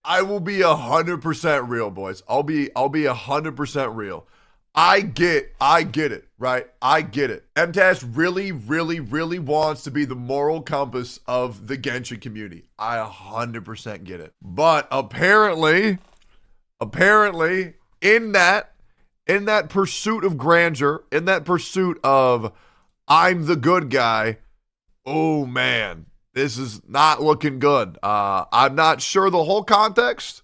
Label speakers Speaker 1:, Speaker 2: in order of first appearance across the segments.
Speaker 1: I will be 100% real, boys. I'll be 100% real. I get it, right? I get it. Mtashed really wants to be the moral compass of the Genshin community. I 100% get it. But apparently, in that pursuit of grandeur, in that pursuit of I'm the good guy, oh man, this is not looking good. I'm not sure the whole context.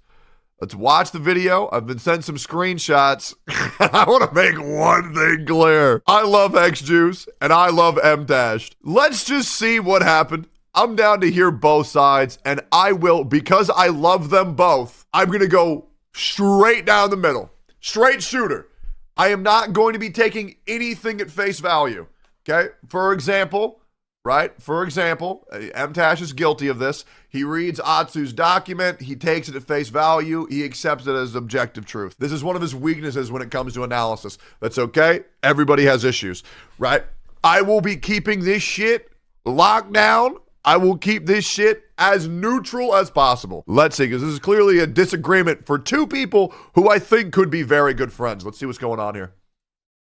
Speaker 1: Let's watch the video. I've been sent some screenshots. I want to make one thing clear. I love X-Juice and I love Mtashed. Let's just see what happened. I'm down to hear both sides, and I will, because I love them both, I'm going to go straight down the middle. Straight shooter. I am not going to be taking anything at face value. Okay? For example, Mtashed is guilty of this. He reads Atsu's document. He takes it at face value. He accepts it as objective truth. This is one of his weaknesses when it comes to analysis. That's okay. Everybody has issues, right? I will be keeping this shit locked down. I will keep this shit as neutral as possible. Let's see, because this is clearly a disagreement for two people who I think could be very good friends. Let's see what's going on here.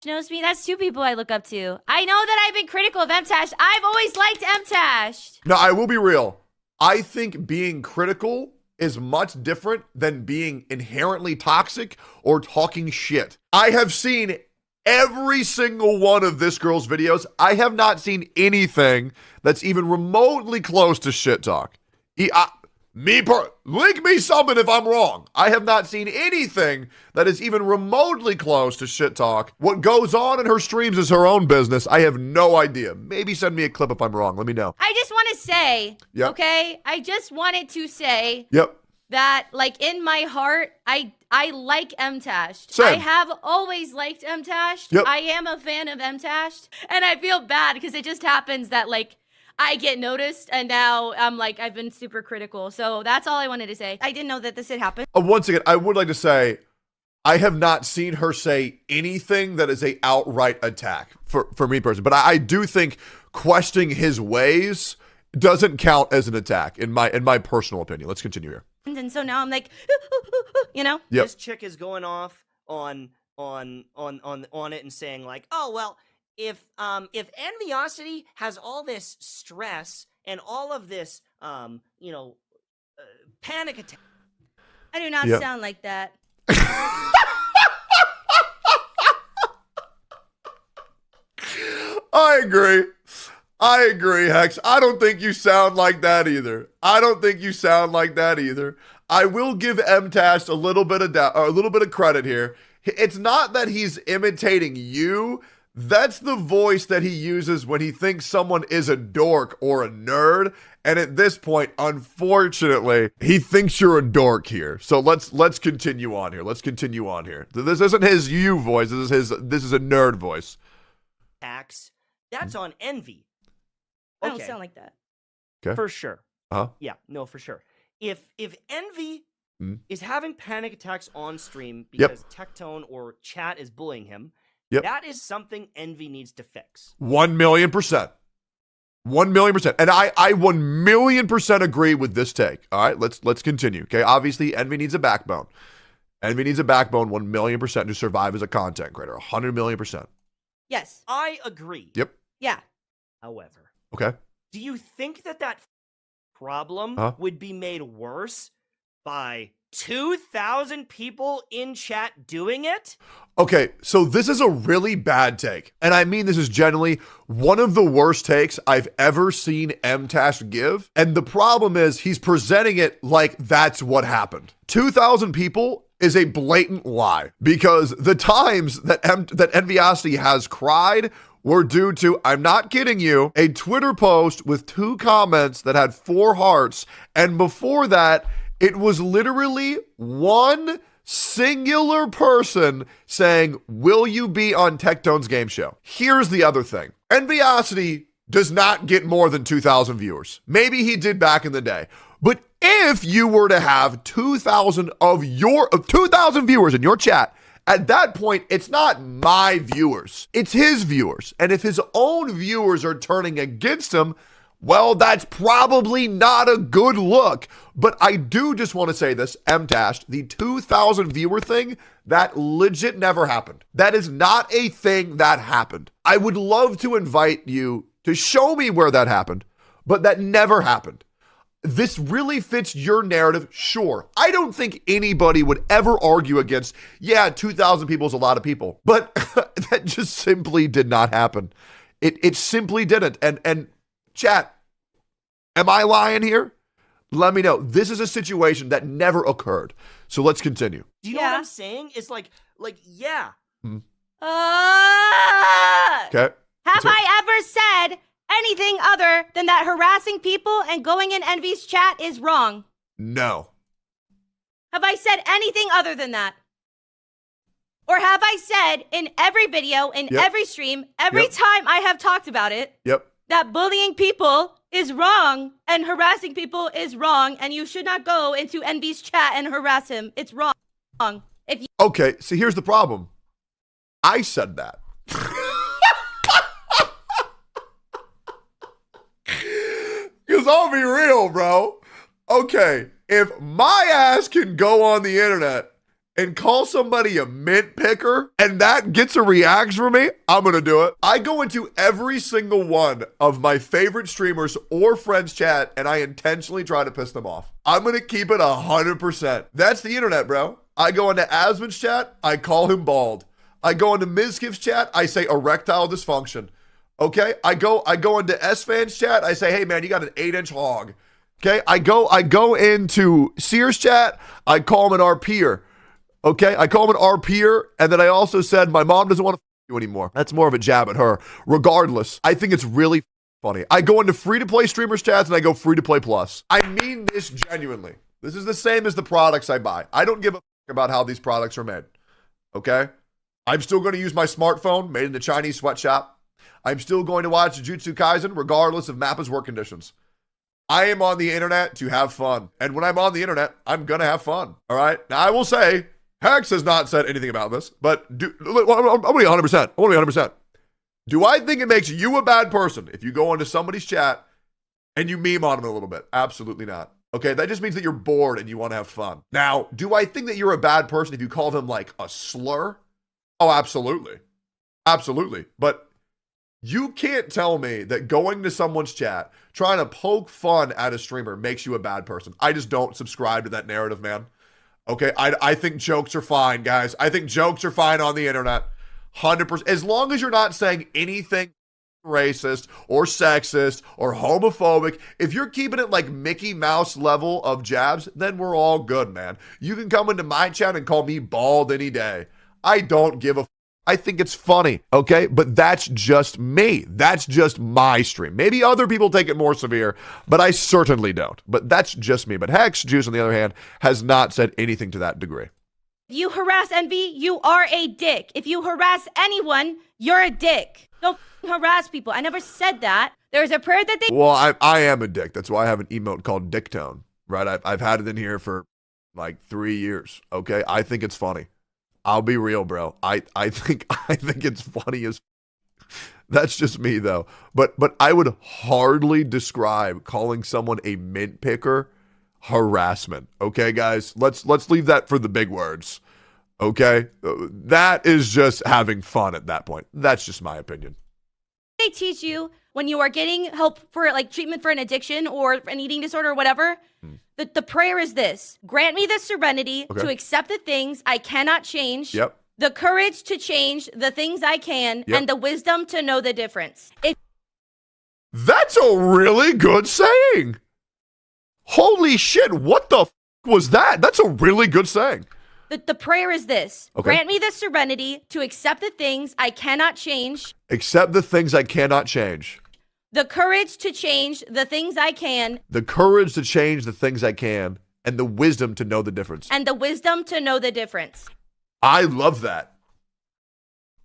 Speaker 2: Knows me. That's two people I look up to. I know that I've been critical of Mtashed. I've always liked Mtashed.
Speaker 1: Now, I will be real. I think being critical is much different than being inherently toxic or talking shit. I have seen every single one of this girl's videos. I have not seen anything that's even remotely close to shit talk. Link me something if I'm wrong. I have not seen anything that is even remotely close to shit talk. What goes on in her streams is her own business. I have no idea. Maybe send me a clip if I'm wrong. Let me know.
Speaker 2: I just want to say, okay? I just wanted to say that, like, in my heart, I like Mtashed.
Speaker 1: Same.
Speaker 2: I have always liked Mtashed. I am a fan of Mtashed. And I feel bad because it just happens that, like, I get noticed, and now I'm like, I've been super critical. So that's all I wanted to say. I didn't know that this had happened.
Speaker 1: Once again, I would like to say, I have not seen her say anything that is a outright attack for me personally. But I do think questioning his ways doesn't count as an attack in my personal opinion. Let's continue here.
Speaker 2: And so now I'm like, you know?
Speaker 3: This chick is going off on it and saying like, oh, well, if enviosity has all this stress and all of this, panic attack.
Speaker 2: I do not sound like that.
Speaker 1: I agree, Hex. I don't think you sound like that either. I will give Mtashed a little bit of credit here. It's not that he's imitating you. That's the voice that he uses when he thinks someone is a dork or a nerd. And at this point, unfortunately, he thinks you're a dork here. So let's continue on here. This isn't his you voice. This is a nerd voice.
Speaker 3: That's on envy.
Speaker 2: I don't sound like that.
Speaker 1: Okay.
Speaker 3: For sure.
Speaker 1: Uh-huh.
Speaker 3: Yeah, no, for sure. If envy is having panic attacks on stream because Tectone or chat is bullying him, that is something envy needs to fix.
Speaker 1: 1,000,000%. 1,000,000%. And I 1,000,000% agree with this take. All right, let's continue. Okay. Obviously, envy needs a backbone. 1,000,000% to survive as a content creator. 100,000,000%.
Speaker 2: Yes.
Speaker 3: I agree.
Speaker 1: Yep.
Speaker 2: Yeah.
Speaker 3: However.
Speaker 1: Okay.
Speaker 3: Do you think that problem would be made worse by 2,000 people in chat doing it?
Speaker 1: Okay, so this is a really bad take. And I mean, this is generally one of the worst takes I've ever seen Mtashed give. And the problem is he's presenting it like that's what happened. 2,000 people is a blatant lie, because the times that Enviosity has cried were due to, I'm not kidding you, a Twitter post with 2 comments that had 4 hearts. And before that, it was literally one singular person saying, will you be on Tectone's game show? Here's the other thing. Enviosity does not get more than 2,000 viewers. Maybe he did back in the day. But if you were to have 2,000 viewers in your chat, at that point, it's not my viewers. It's his viewers. And if his own viewers are turning against him, Well, that's probably not a good look. But I do just want to say this, Mtashed, the 2,000 viewer thing, that legit never happened. That is not a thing that happened. I would love to invite you to show me where that happened, but that never happened. This really fits your narrative, sure. I don't think anybody would ever argue against, yeah, 2,000 people is a lot of people, but that just simply did not happen. It simply didn't. And chat, am I lying here? Let me know. This is a situation that never occurred. So let's continue.
Speaker 3: Do you know what I'm saying? It's like, yeah.
Speaker 1: Okay.
Speaker 2: Have I ever said anything other than that harassing people and going in Envy's chat is wrong?
Speaker 1: No.
Speaker 2: Have I said anything other than that? Or have I said in every video, in every stream, every time I have talked about it, that bullying people is wrong and harassing people is wrong and you should not go into Envy's chat and harass him? It's wrong.
Speaker 1: Okay, so here's the problem. I said that. Because I'll be real, bro. Okay, if my ass can go on the internet and call somebody a mint picker and that gets a reaction from me, I'm going to do it. I go into every single one of my favorite streamers or friends' chat and I intentionally try to piss them off. I'm going to keep it 100%. That's the internet, bro. I go into Asmon's chat, I call him bald. I go into mizkif's chat, I say erectile dysfunction. Okay, I go into S-Fan's chat. I say, hey man, you got an 8-inch hog. Okay, I go into Sears chat. I call him an RPer. Okay, I call him an RPer, and then I also said my mom doesn't want to you anymore. That's more of a jab at her. Regardless, I think it's really funny. I go into free-to-play streamers chats and I go free-to-play plus. I mean this genuinely. This is the same as the products I buy. I don't give a about how these products are made. Okay, I'm still going to use my smartphone made in the Chinese sweatshop. I'm still going to watch Jujutsu Kaisen regardless of Mappa's work conditions. I am on the internet to have fun. And when I'm on the internet, I'm going to have fun. All right. Now, I will say, Hex has not said anything about this, but I'm going to be 100%. I'm going to be 100%. Do I think it makes you a bad person if you go into somebody's chat and you meme on them a little bit? Absolutely not. Okay. That just means that you're bored and you want to have fun. Now, do I think that you're a bad person if you call them like a slur? Oh, absolutely. Absolutely. But you can't tell me that going to someone's chat, trying to poke fun at a streamer makes you a bad person. I just don't subscribe to that narrative, man. Okay, I think jokes are fine, guys. I think jokes are fine on the internet. 100%. As long as you're not saying anything racist or sexist or homophobic, if you're keeping it like Mickey Mouse level of jabs, then we're all good, man. You can come into my chat and call me bald any day. I don't give a I think it's funny, okay? But that's just me. That's just my stream. Maybe other people take it more severe, but I certainly don't. But that's just me. But Hex Juice, on the other hand, has not said anything to that degree.
Speaker 2: If you harass Envy, you are a dick. If you harass anyone, you're a dick. Don't harass people. I never said that. There's a prayer that they...
Speaker 1: Well, I am a dick. That's why I have an emote called Tectone, right? I've had it in here for like 3 years, okay? I think it's funny. I'll be real, bro. I think it's funny as that's just me though. But I would hardly describe calling someone a mint picker harassment. Okay, guys? Let's leave that for the big words. Okay? That is just having fun at that point. That's just my opinion.
Speaker 2: They teach you when you are getting help for like treatment for an addiction or an eating disorder or whatever. The prayer is this: grant me the serenity to accept the things I cannot change, the courage to change the things I can, and the wisdom to know the difference.
Speaker 1: That's a really good saying. Holy shit, what the was that? That's a really good saying.
Speaker 2: The prayer is this: grant me the serenity to accept the things I cannot change.
Speaker 1: Accept the things I cannot change.
Speaker 2: The courage to change the things I can.
Speaker 1: The courage to change the things I can. And the wisdom to know the difference.
Speaker 2: And the wisdom to know the difference.
Speaker 1: I love that.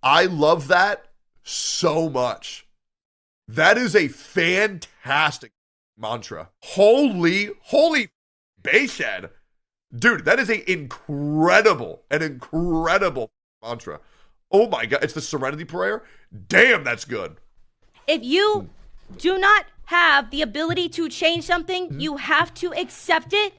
Speaker 1: I love that so much. That is a fantastic mantra. Holy Bayshed. Dude, that is an incredible mantra. Oh my God, it's the Serenity Prayer? Damn, that's good.
Speaker 2: If you do not have the ability to change something, you have to accept it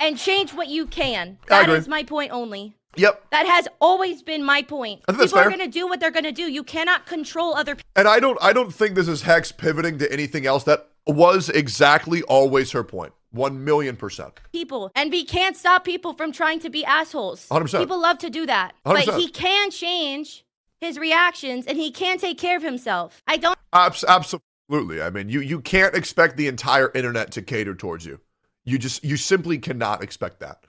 Speaker 2: and change what you can. That is my point only.
Speaker 1: Yep.
Speaker 2: That has always been my point.
Speaker 1: I think that's
Speaker 2: People
Speaker 1: fair.
Speaker 2: are going to do what they're going to do. You cannot control other people.
Speaker 1: And I don't think this is Hex pivoting to anything else. That was exactly always her point. 1,000,000%.
Speaker 2: People. And we can't stop people from trying to be assholes.
Speaker 1: 100%.
Speaker 2: People love to do that.
Speaker 1: 100%.
Speaker 2: But he can change his reactions and he can take care of himself. I don't.
Speaker 1: Absolutely. I mean, you can't expect the entire internet to cater towards you. You simply cannot expect that.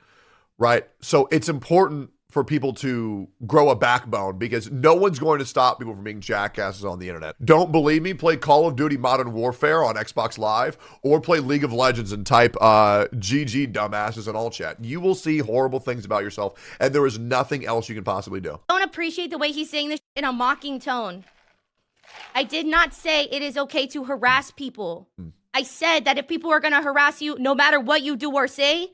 Speaker 1: Right? So it's important for people to grow a backbone because no one's going to stop people from being jackasses on the internet. Don't believe me? Play Call of Duty Modern Warfare on Xbox Live or play League of Legends and type GG dumbasses in all chat. You will see horrible things about yourself and there is nothing else you can possibly do.
Speaker 2: I don't appreciate the way he's saying this in a mocking tone. I did not say it is okay to harass people. I said that if people are going to harass you, no matter what you do or say,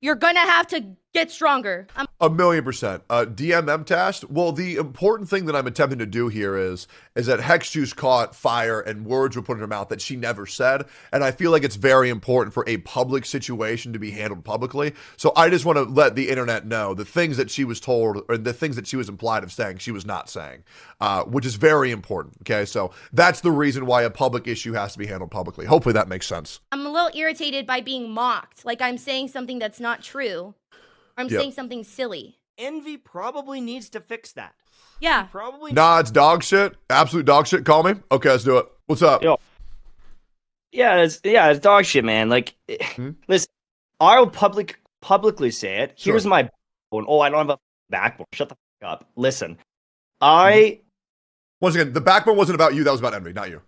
Speaker 2: you're going to have to get stronger.
Speaker 1: 1,000,000%. DM Mtashed. Well, the important thing that I'm attempting to do here is that Hexjuice caught fire and words were put in her mouth that she never said. And I feel like it's very important for a public situation to be handled publicly. So I just want to let the internet know the things that she was told or the things that she was implied of saying, she was not saying, which is very important. Okay. So that's the reason why a public issue has to be handled publicly. Hopefully that makes sense.
Speaker 2: I'm a little irritated by being mocked. Like I'm saying something that's not true. I'm saying something silly.
Speaker 3: Envy probably needs to fix that.
Speaker 2: Yeah.
Speaker 3: Probably.
Speaker 1: Nah, it's dog shit. Absolute dog shit. Call me. Okay, let's do it. What's up?
Speaker 4: Yo. Yeah, it's dog shit, man. Like, listen, I'll publicly say it. Here's my backbone. Oh, I don't have a backbone. Shut the fuck up. Listen,
Speaker 1: once again, the backbone wasn't about you. That was about Envy, not you.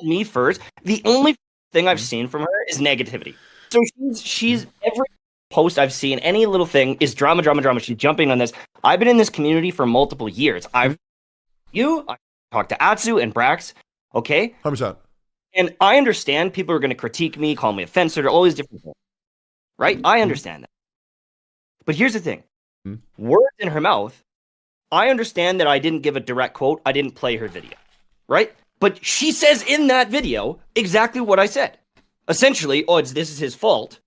Speaker 4: Me first. The only thing I've seen from her is negativity. So she's every post I've seen, any little thing is drama. She's jumping on this. I've been in this community for multiple years. I talked to Atsu and Brax, okay?
Speaker 1: 100%.
Speaker 4: And I understand people are going to critique me, call me offensive, or all these different things, right? I understand that. But here's the thing. Words in her mouth, I understand that I didn't give a direct quote. I didn't play her video, right? But she says in that video exactly what I said. Essentially, this is his fault.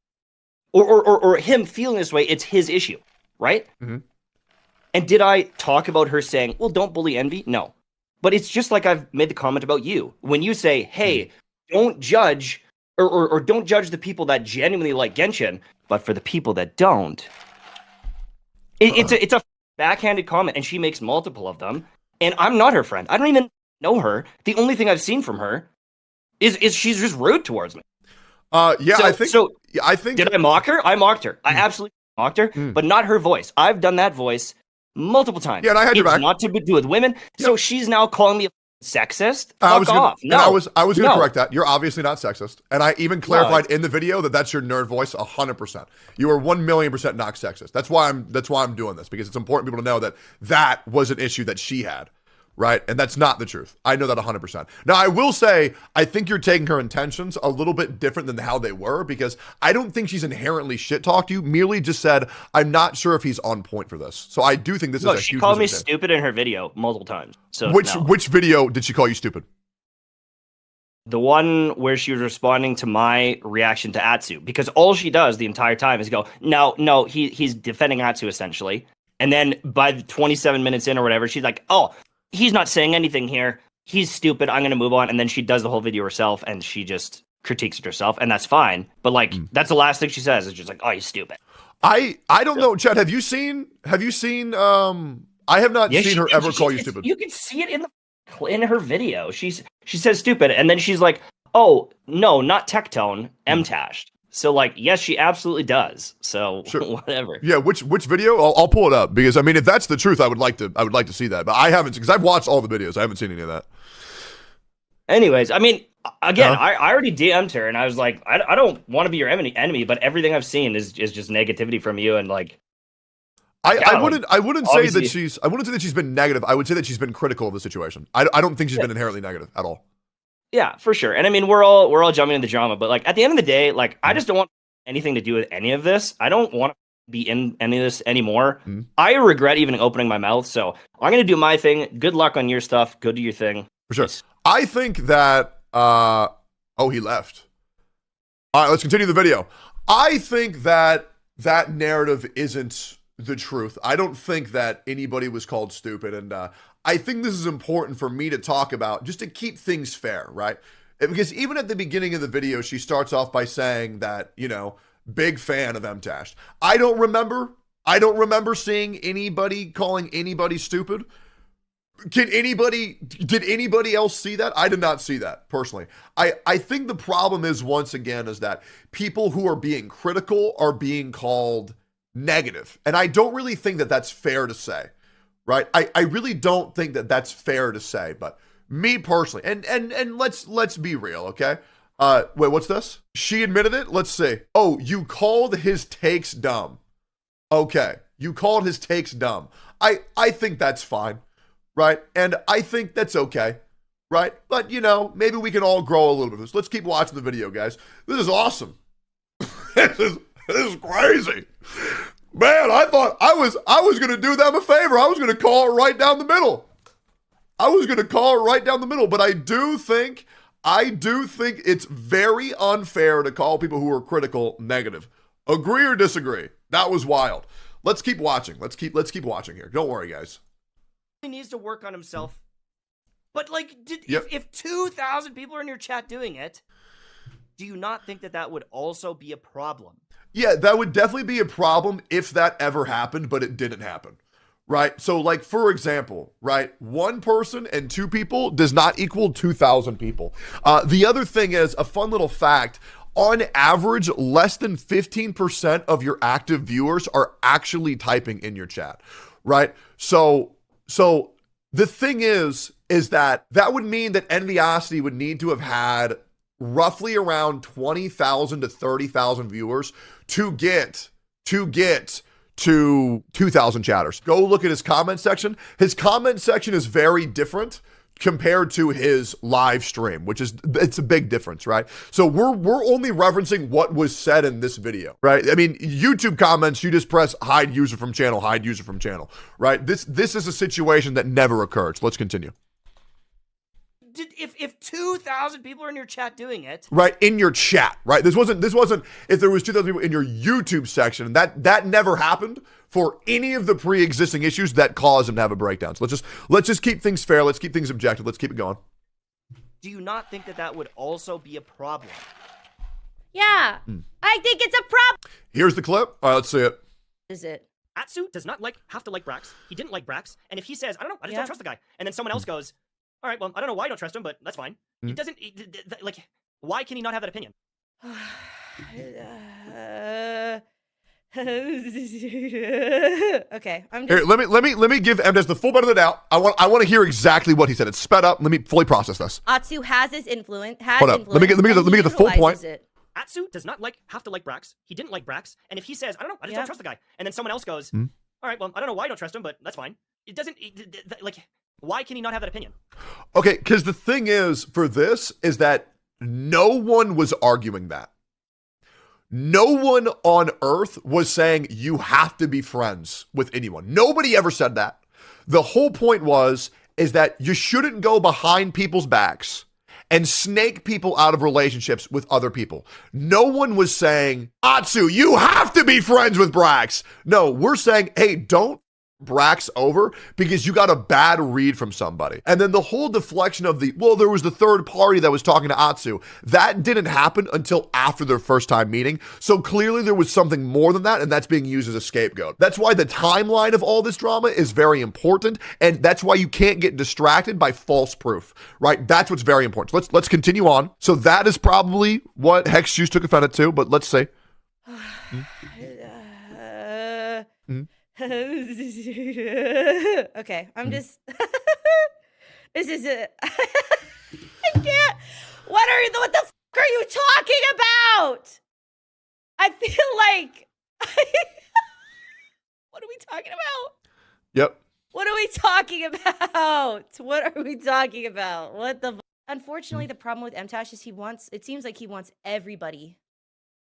Speaker 4: Or him feeling this way, it's his issue, right? And did I talk about her saying, well, don't bully Envy? No. But it's just like I've made the comment about you. When you say, hey, don't judge, or don't judge the people that genuinely like Genshin, but for the people that don't. It's a backhanded comment, and she makes multiple of them. And I'm not her friend. I don't even know her. The only thing I've seen from her is she's just rude towards me.
Speaker 1: I think.
Speaker 4: Did I mock her? I mocked her. I absolutely mocked her, but not her voice. I've done that voice multiple times.
Speaker 1: Yeah, and I had your back.
Speaker 4: It's not to do with women. Yep. So she's now calling me a sexist.
Speaker 1: I was going to correct that. You're obviously not sexist, and I even clarified in the video that that's your nerd voice 100%. You are 1,000,000% not sexist. That's why I'm doing this, because it's important for people to know that was an issue that she had. Right? And that's not the truth. I know that 100%. Now, I will say, I think you're taking her intentions a little bit different than how they were, because I don't think she's inherently shit-talked you, merely just said, I'm not sure if he's on point for this. So I do think this is a huge
Speaker 4: she called me stupid in her video multiple times. So
Speaker 1: Which video did she call you stupid?
Speaker 4: The one where she was responding to my reaction to Atsu, because all she does the entire time is go, no, he's defending Atsu, essentially. And then by the 27 minutes in or whatever, she's like, oh, he's not saying anything here. He's stupid. I'm going to move on. And then she does the whole video herself, and she just critiques it herself, and that's fine. But that's the last thing she says. It's just like, oh, he's stupid.
Speaker 1: I don't know, Chad. Have you seen? I have not seen her ever call you stupid.
Speaker 4: You can see it in her video. She says stupid, and then she's like, oh no, not tectone, Mtashed. So, yes, she absolutely does. So, whatever.
Speaker 1: Yeah, which video? I'll pull it up, because I mean, if that's the truth, I would like to see that, but I haven't, because I've watched all the videos. I haven't seen any of that.
Speaker 4: Anyways, I mean, again, I already DM'd her, and I was like, I don't want to be your enemy, but everything I've seen is just negativity from you, and
Speaker 1: I wouldn't say that she's been negative. I would say that she's been critical of the situation. I don't think she's been inherently negative at all.
Speaker 4: Yeah, for sure. And I mean, we're all jumping into the drama, but at the end of the day, I just don't want anything to do with any of this. I don't want to be in any of this anymore. I regret even opening my mouth. So I'm going to do my thing. Good luck on your stuff. Go do your thing.
Speaker 1: For sure. I think that, Oh, he left. All right, let's continue the video. I think that that narrative isn't the truth. I don't think that anybody was called stupid. And I think this is important for me to talk about just to keep things fair, right? Because even at the beginning of the video, she starts off by saying that, you know, big fan of Mtashed. I don't remember seeing anybody calling anybody stupid. Did anybody else see that? I did not see that personally. I think the problem is, once again, is that people who are being critical are being called negative. And I don't really think that that's fair to say, right? I really don't think that that's fair to say, but me personally, and let's be real, okay? Wait, what's this? She admitted it? Let's see. Oh, you called his takes dumb. Okay, you called his takes dumb. I think that's fine, right? And I think that's okay, right? But, you know, maybe we can all grow a little bit. Let's keep watching the video, guys. This is awesome. This is crazy. Man, I thought I was going to do them a favor. I was going to call it right down the middle. But I do think it's very unfair to call people who are critical negative. Agree or disagree? That was wild. Let's keep watching. Let's keep watching here. Don't worry, guys.
Speaker 3: He needs to work on himself. But like, if 2,000 people are in your chat doing it, do you not think that would also be a problem?
Speaker 1: Yeah, that would definitely be a problem if that ever happened, but it didn't happen, right? So like, for example, right, one person and two people does not equal 2,000 people. The other thing is, a fun little fact, on average, less than 15% of your active viewers are actually typing in your chat, right? So the thing is that would mean that Enviosity would need to have had roughly around 20,000 to 30,000 viewers to get to 2,000 chatters. Go look at his comment section. His comment section is very different compared to his live stream, it's a big difference, right? So we're only referencing what was said in this video, right? I mean, YouTube comments, you just press hide user from channel, right? This is a situation that never occurred. So let's continue.
Speaker 3: If 2,000 people are in your chat doing it,
Speaker 1: right, in your chat, right? This wasn't if there was 2,000 people in your YouTube section. That never happened for any of the pre-existing issues that caused him to have a breakdown. So let's just keep things fair. Let's keep things objective. Let's keep it going.
Speaker 3: Do you not think that would also be a problem?
Speaker 2: Yeah, I think it's a problem.
Speaker 1: Here's the clip. All right, let's see it.
Speaker 2: Is it?
Speaker 3: Atsu does not have to like Brax. He didn't like Brax, and if he says, I don't know, I just don't trust the guy, and then someone else goes, all right, well, I don't know why you don't trust him, but that's fine. He doesn't, like, why can he not have that opinion?
Speaker 2: Okay, I'm
Speaker 1: just... Here, let me give Mtashed the full benefit of the doubt. I want to hear exactly what he said. It's sped up. Let me fully process this.
Speaker 2: Atsu has his influence.
Speaker 1: Hold up. Let me get the full point.
Speaker 3: Atsu does not have to like Brax. He didn't like Brax, and if he says, I don't know, I just don't trust the guy, and then someone else goes, all right, well, I don't know why you don't trust him, but that's fine. It doesn't, like... Why can he not have that opinion?
Speaker 1: Okay, because the thing is, for this, is that no one was arguing that. No one on Earth was saying you have to be friends with anyone. Nobody ever said that. The whole point is that you shouldn't go behind people's backs and snake people out of relationships with other people. No one was saying, Atsu, you have to be friends with Brax. No, we're saying, hey, don't Brax over because you got a bad read from somebody. And then the whole deflection of there was the third party that was talking to Atsu. That didn't happen until after their first time meeting. So clearly there was something more than that, and that's being used as a scapegoat. That's why the timeline of all this drama is very important, and that's why you can't get distracted by false proof, right? That's what's very important. So let's continue on. So that is probably what Hexjuice took offense to, but let's see.
Speaker 2: Okay, I'm just this is it. I can't. What the fuck are you talking about? I feel like what are we talking about?
Speaker 1: Yep.
Speaker 2: What are we talking about? What are we talking about? What the Unfortunately, the problem with Mtashed is it seems like he wants everybody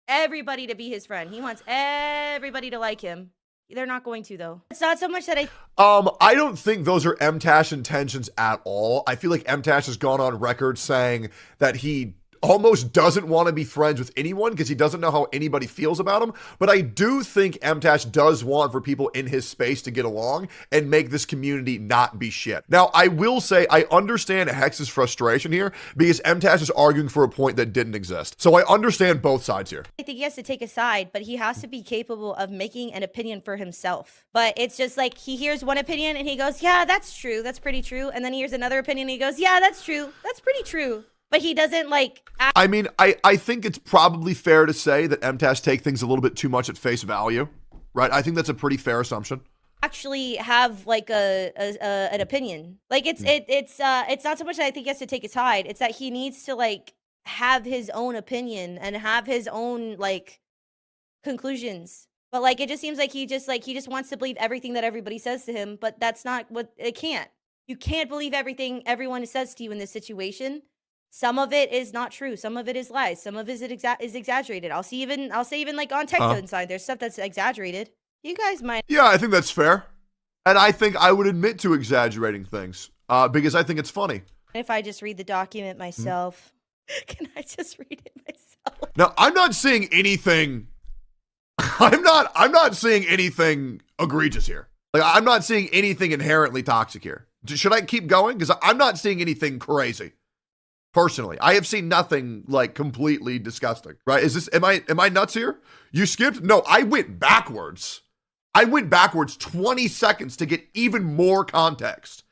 Speaker 2: to be his friend. He wants everybody to like him. They're not going to, though. It's not so much that
Speaker 1: I don't think those are Mtashed intentions at all. I feel like Mtashed has gone on record saying that he almost doesn't want to be friends with anyone because he doesn't know how anybody feels about him. But I do think Mtashed does want for people in his space to get along and make this community not be shit. Now, I will say I understand Hex's frustration here because Mtashed is arguing for a point that didn't exist. So I understand both sides here.
Speaker 2: I think he has to take a side, but he has to be capable of making an opinion for himself. But it's just like he hears one opinion and he goes, yeah, that's true. That's pretty true. And then he hears another opinion and he goes, yeah, that's true. That's pretty true. But he doesn't like...
Speaker 1: I mean, I think it's probably fair to say that Mtashed take things a little bit too much at face value, right? I think that's a pretty fair assumption.
Speaker 2: Actually have like an opinion. Like it's not so much that I think he has to take a side. It's that he needs to like have his own opinion and have his own like conclusions. But like it just seems like he just wants to believe everything that everybody says to him, but that's not what it can't. You can't believe everything everyone says to you in this situation. Some of it is not true. Some of it is lies. Some of it is exaggerated. I'll say even like on tectone side, there's stuff that's exaggerated. You guys might.
Speaker 1: Yeah, I think that's fair. And I think I would admit to exaggerating things because I think it's funny.
Speaker 2: If I just read the document myself, can I just read it myself?
Speaker 1: Now, I'm not seeing anything. I'm not seeing anything egregious here. Like, I'm not seeing anything inherently toxic here. Should I keep going? Because I'm not seeing anything crazy. Personally, I have seen nothing like completely disgusting, right? Am I nuts here? You skipped? No, I went backwards. I went backwards 20 seconds to get even more context,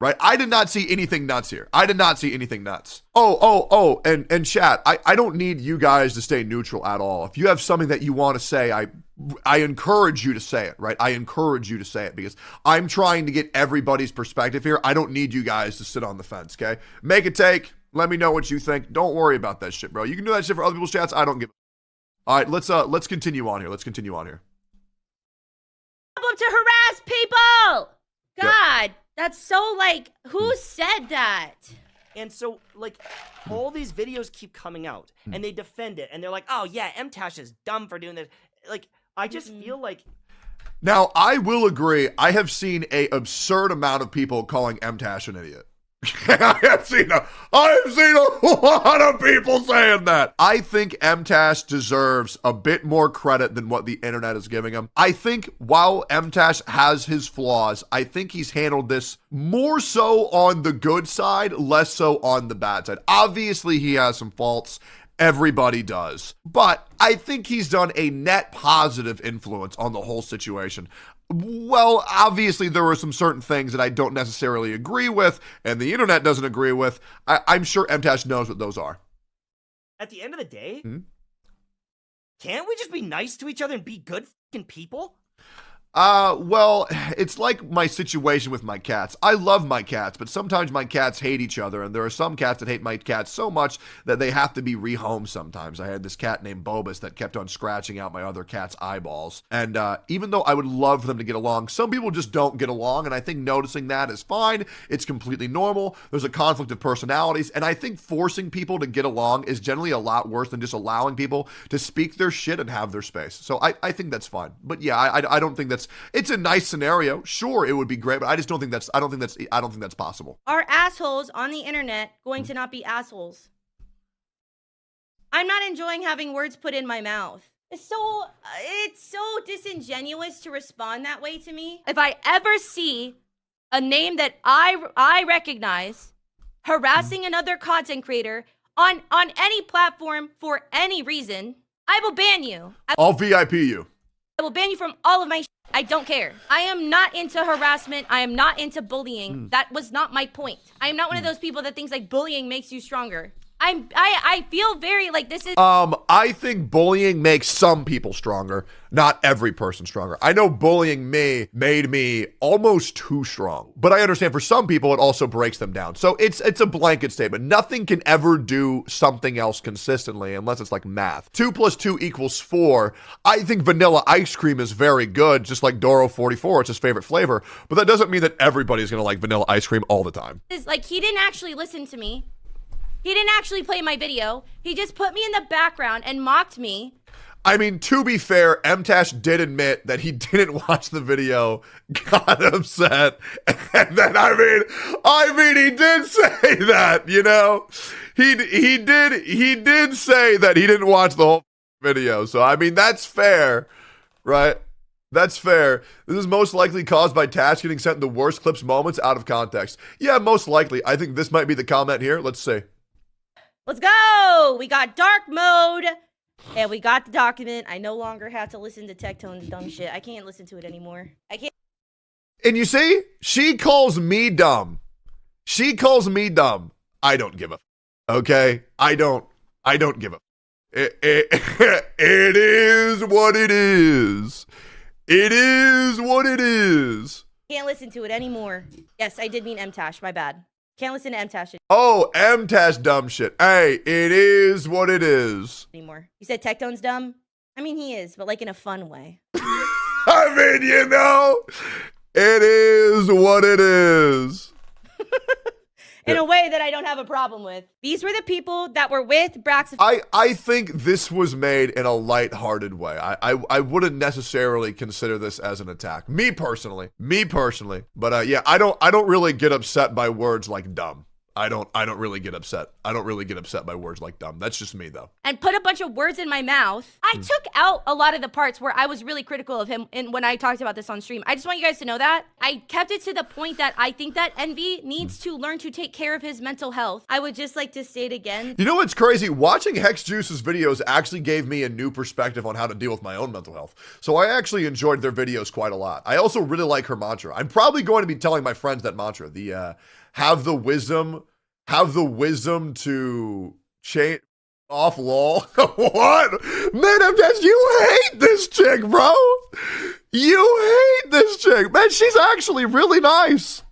Speaker 1: right? I did not see anything nuts here. I did not see anything nuts. And chat, I don't need you guys to stay neutral at all. If you have something that you want to say, I encourage you to say it, right? I encourage you to say it because I'm trying to get everybody's perspective here. I don't need you guys to sit on the fence, okay? Make a take. Let me know what you think. Don't worry about that shit, bro. You can do that shit for other people's chats. I don't give. All right, let's continue on here. Let's continue on here.
Speaker 2: To harass people. God,
Speaker 1: Yep.
Speaker 2: That's so like, who said that?
Speaker 3: And so, like, all these videos keep coming out, and they defend it, and they're like, oh, yeah, Mtashed is dumb for doing this. Like, I just feel like...
Speaker 1: Now, I will agree, I have seen an absurd amount of people calling Mtashed an idiot. I have seen a lot of people saying that. I think Mtashed deserves a bit more credit than what the internet is giving him. I think while Mtashed has his flaws, I think he's handled this more so on the good side, less so on the bad side. Obviously, he has some faults. Everybody does. But I think he's done a net positive influence on the whole situation. Well, obviously, there were some certain things that I don't necessarily agree with, and the internet doesn't agree with. I'm sure Mtashed knows what those are.
Speaker 3: At the end of the day, can't we just be nice to each other and be good fucking people?
Speaker 1: Well, it's like my situation with my cats. I love my cats, but sometimes my cats hate each other, and there are some cats that hate my cats so much that they have to be rehomed sometimes. I had this cat named Bobus that kept on scratching out my other cat's eyeballs, and even though I would love for them to get along, some people just don't get along, and I think noticing that is fine. It's completely normal. There's a conflict of personalities, and I think forcing people to get along is generally a lot worse than just allowing people to speak their shit and have their space. So I think that's fine. But yeah, I don't think that's... It's a nice scenario. Sure, it would be great, but I just don't think that's possible.
Speaker 2: Are assholes on the internet going to not be assholes? I'm not enjoying having words put in my mouth. It's so disingenuous to respond that way to me. If I ever see a name that I recognize harassing another content creator on any platform for any reason, I will ban you.
Speaker 1: I'll VIP you.
Speaker 2: I will ban you from all of my shit. I don't care. I am not into harassment. I am not into bullying. That was not my point. I am not one of those people that thinks like bullying makes you stronger. I feel very like this is...
Speaker 1: I think bullying makes some people stronger, not every person stronger. I know bullying me made me almost too strong, but I understand for some people it also breaks them down. So it's a blanket statement. Nothing can ever do something else consistently unless it's like math. 2 + 2 = 4. I think vanilla ice cream is very good, just like Doro44. It's his favorite flavor, but that doesn't mean that everybody's gonna like vanilla ice cream all the time.
Speaker 2: It's like he didn't actually listen to me. He didn't actually play my video. He just put me in the background and mocked me.
Speaker 1: I mean, to be fair, Mtashed did admit that he didn't watch the video, got upset, and then I mean, he did say that, you know, he did say that he didn't watch the whole video. So I mean, that's fair, right? That's fair. This is most likely caused by Tash getting sent the worst clips moments out of context. Yeah, most likely. I think this might be the comment here. Let's see.
Speaker 2: Let's go. We got dark mode. And we got the document. I no longer have to listen to Tectone's dumb shit. I can't listen to it anymore. I can't.
Speaker 1: And you see, she calls me dumb. She calls me dumb. I don't give a. Okay, I don't give a. It is what it is. It is what it is.
Speaker 2: Can't listen to it anymore. Yes, I did mean Mtashed. My bad. Can't listen to Mtashed
Speaker 1: Oh, Mtashed dumb shit. Hey, it is what it is.
Speaker 2: anymore. You said Tectone's dumb? I mean, he is, but like in a fun way.
Speaker 1: I mean, you know, it is what it is.
Speaker 2: In a way that I don't have a problem with. These were the people that were with Brax.
Speaker 1: I think this was made in a lighthearted way. I wouldn't necessarily consider this as an attack. Me personally. But yeah, I don't really get upset by words like dumb. I don't really get upset. I don't really get upset by words like dumb. That's just me though.
Speaker 2: And put a bunch of words in my mouth. I took out a lot of the parts where I was really critical of him when I talked about this on stream. I just want you guys to know that. I kept it to the point that I think that Envy needs to learn to take care of his mental health. I would just like to state again.
Speaker 1: You know what's crazy? Watching Hexjuice's videos actually gave me a new perspective on how to deal with my own mental health. So I actually enjoyed their videos quite a lot. I also really like her mantra. I'm probably going to be telling my friends that mantra. The have the wisdom to change off lol. What? Man, you hate this chick, bro. You hate this chick. Man, she's actually really nice.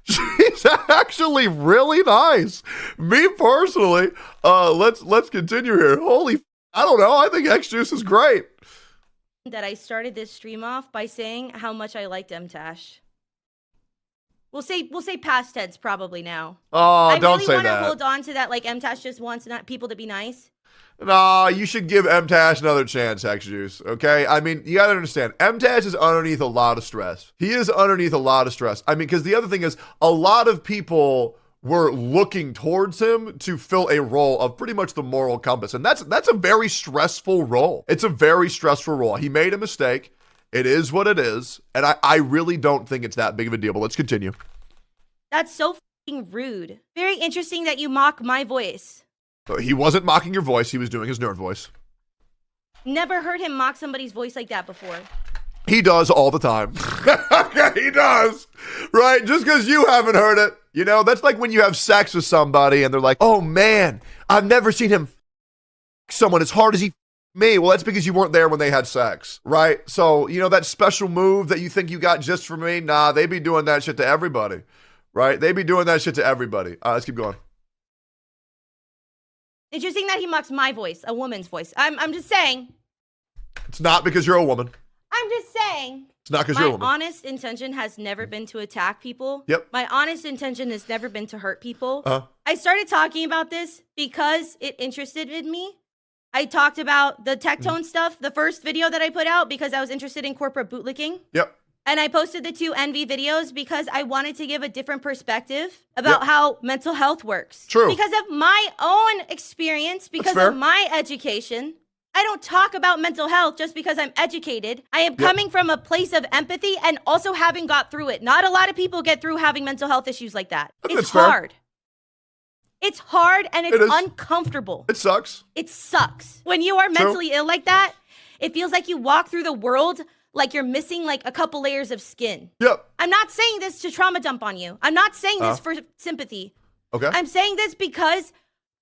Speaker 1: She's actually really nice. Me personally, let's continue here. Holy, I don't know. I think Xjuice is great.
Speaker 2: That I started this stream off by saying how much I liked Mtashed. We'll say past tense probably now.
Speaker 1: Oh, don't say that.
Speaker 2: I really want to hold on to that, like Mtashed just wants people to be nice.
Speaker 1: Nah, you should give Mtashed another chance, Hexjuice, okay? I mean, you gotta understand, Mtashed is underneath a lot of stress. He is underneath a lot of stress. I mean, because the other thing is, a lot of people were looking towards him to fill a role of pretty much the moral compass, and that's a very stressful role. It's a very stressful role. He made a mistake. It is what it is, and I really don't think it's that big of a deal, but let's continue.
Speaker 2: That's so fucking rude. Very interesting that you mock my voice.
Speaker 1: He wasn't mocking your voice, he was doing his nerd voice.
Speaker 2: Never heard him mock somebody's voice like that before.
Speaker 1: He does all the time. He does, right? Just because you haven't heard it. You know, that's like when you have sex with somebody and they're like, oh man, I've never seen him someone as hard as he me. Well, that's because you weren't there when they had sex, right? So, you know, that special move that you think you got just for me, nah, they be doing that shit to everybody, right? They be doing that shit to everybody. Let's keep going.
Speaker 2: Interesting that he mocks my voice, a woman's voice. I'm just saying.
Speaker 1: It's not because you're a woman.
Speaker 2: I'm just saying.
Speaker 1: It's not because you're a woman.
Speaker 2: My honest intention has never been to attack people.
Speaker 1: Yep.
Speaker 2: My honest intention has never been to hurt people.
Speaker 1: Uh-huh.
Speaker 2: I started talking about this because it interested in me. I talked about the tectone stuff, the first video that I put out, because I was interested in corporate bootlicking.
Speaker 1: Yep.
Speaker 2: And I posted the 2 Envy videos because I wanted to give a different perspective about how mental health works.
Speaker 1: True.
Speaker 2: Because of my own experience, because of my education. I don't talk about mental health just because I'm educated. I am coming from a place of empathy and also having got through it. Not a lot of people get through having mental health issues like that. It's hard. It's hard and it's uncomfortable.
Speaker 1: It sucks.
Speaker 2: It sucks. When you are mentally ill like that, it feels like you walk through the world like you're missing like a couple layers of skin.
Speaker 1: Yep.
Speaker 2: I'm not saying this to trauma dump on you. I'm not saying this for sympathy.
Speaker 1: Okay.
Speaker 2: I'm saying this because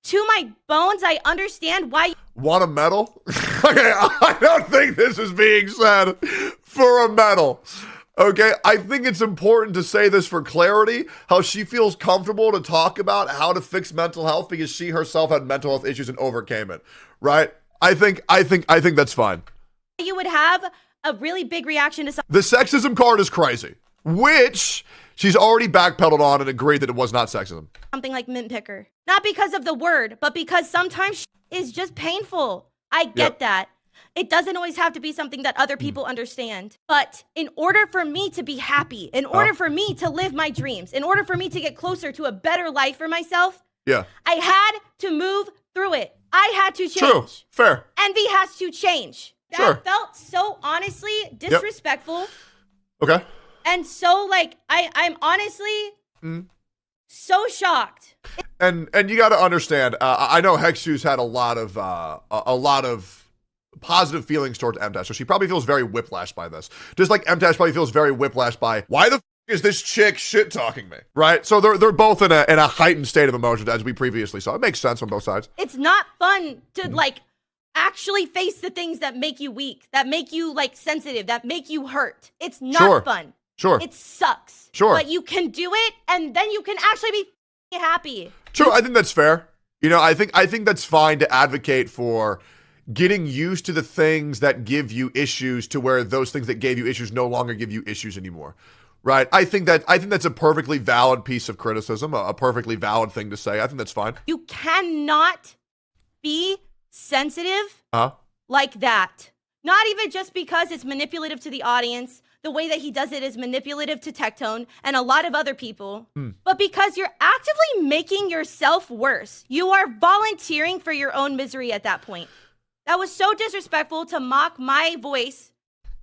Speaker 2: to my bones, I understand why.
Speaker 1: Want a medal? Okay, I don't think this is being said for a medal. Okay, I think it's important to say this for clarity, how she feels comfortable to talk about how to fix mental health because she herself had mental health issues and overcame it, right? I think that's fine.
Speaker 2: You would have a really big reaction to something.
Speaker 1: The sexism card is crazy, which she's already backpedaled on and agreed that it was not sexism.
Speaker 2: Something like mint picker. Not because of the word, but because sometimes is just painful. I get that. It doesn't always have to be something that other people understand. But in order for me to be happy, in order for me to live my dreams, in order for me to get closer to a better life for myself, I had to move through it. I had to change.
Speaker 1: True. Fair.
Speaker 2: Envy has to change. That felt so honestly disrespectful.
Speaker 1: Okay.
Speaker 2: And so like I'm honestly so shocked.
Speaker 1: And you got to understand, I know Hexu's had a lot of positive feelings towards Mtashed, so she probably feels very whiplashed by this. Just like Mtashed probably feels very whiplashed by, why the f is this chick shit talking me, right? So they're both in a heightened state of emotion, as we previously saw. It makes sense on both sides.
Speaker 2: It's not fun to like actually face the things that make you weak, that make you like sensitive, that make you hurt. It's not fun.
Speaker 1: Sure.
Speaker 2: It sucks.
Speaker 1: Sure.
Speaker 2: But you can do it, and then you can actually be happy.
Speaker 1: True. I think that's fair. You know, I think that's fine to advocate for getting used to the things that give you issues to where those things that gave you issues no longer give you issues anymore. Right? I think that's a perfectly valid piece of criticism, a perfectly valid thing to say. I think that's fine.
Speaker 2: You cannot be sensitive like that. Not even just because it's manipulative to the audience. The way that he does it is manipulative to Tectone and a lot of other people, but because you're actively making yourself worse. You are volunteering for your own misery at that point. That was so disrespectful to mock my voice.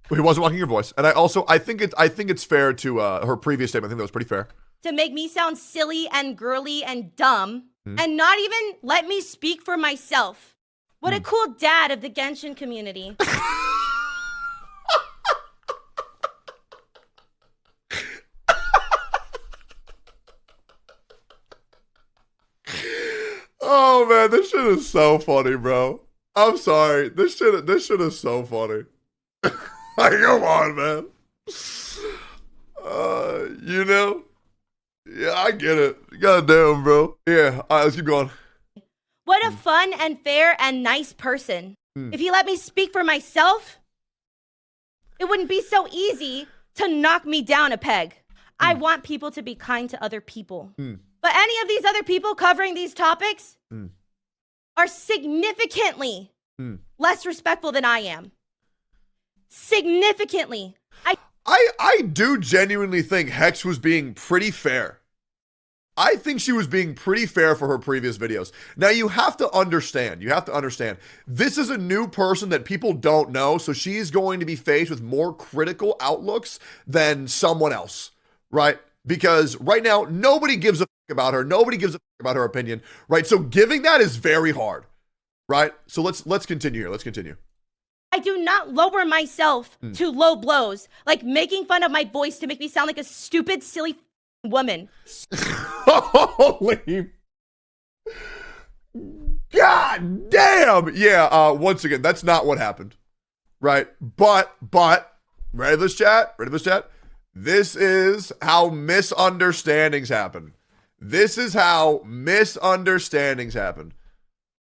Speaker 1: He wasn't mocking your voice. And I think it's fair to her previous statement. I think that was pretty fair.
Speaker 2: To make me sound silly and girly and dumb and not even let me speak for myself. What a cool dad of the Genshin community.
Speaker 1: Oh man, this shit is so funny, bro. I'm sorry. This shit is so funny. Like, come on, man. You know? Yeah, I get it. Goddamn, bro. Yeah, all right, let's keep going.
Speaker 2: What a fun and fair and nice person. If he let me speak for myself, it wouldn't be so easy to knock me down a peg. I want people to be kind to other people. But any of these other people covering these topics are significantly less respectful than I am. Significantly.
Speaker 1: I do genuinely think Hex was being pretty fair. I think she was being pretty fair for her previous videos. Now you have to understand, this is a new person that people don't know, so she's going to be faced with more critical outlooks than someone else, right? Because right now, nobody gives a about her. Nobody gives a about her opinion, right? So giving that is very hard, right? So let's continue here. Let's continue.
Speaker 2: I do not lower myself to low blows, like making fun of my voice to make me sound like a stupid, silly woman.
Speaker 1: Holy God damn. Yeah, once again, that's not what happened, right? But, ready for this chat? This is how misunderstandings happen. This is how misunderstandings happen,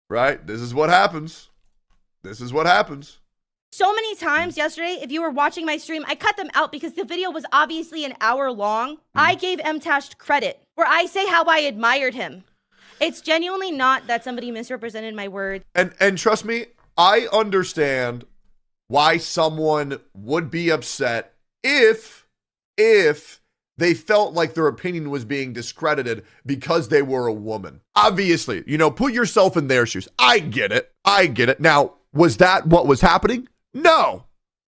Speaker 1: right? This is what happens.
Speaker 2: So many times yesterday, if you were watching my stream, I cut them out because the video was obviously an hour long. I gave Mtashed credit where I say how I admired him. It's genuinely not that somebody misrepresented my words.
Speaker 1: And trust me, I understand why someone would be upset if they felt like their opinion was being discredited because they were a woman. Obviously, you know, put yourself in their shoes. I get it. Now, was that what was happening? No,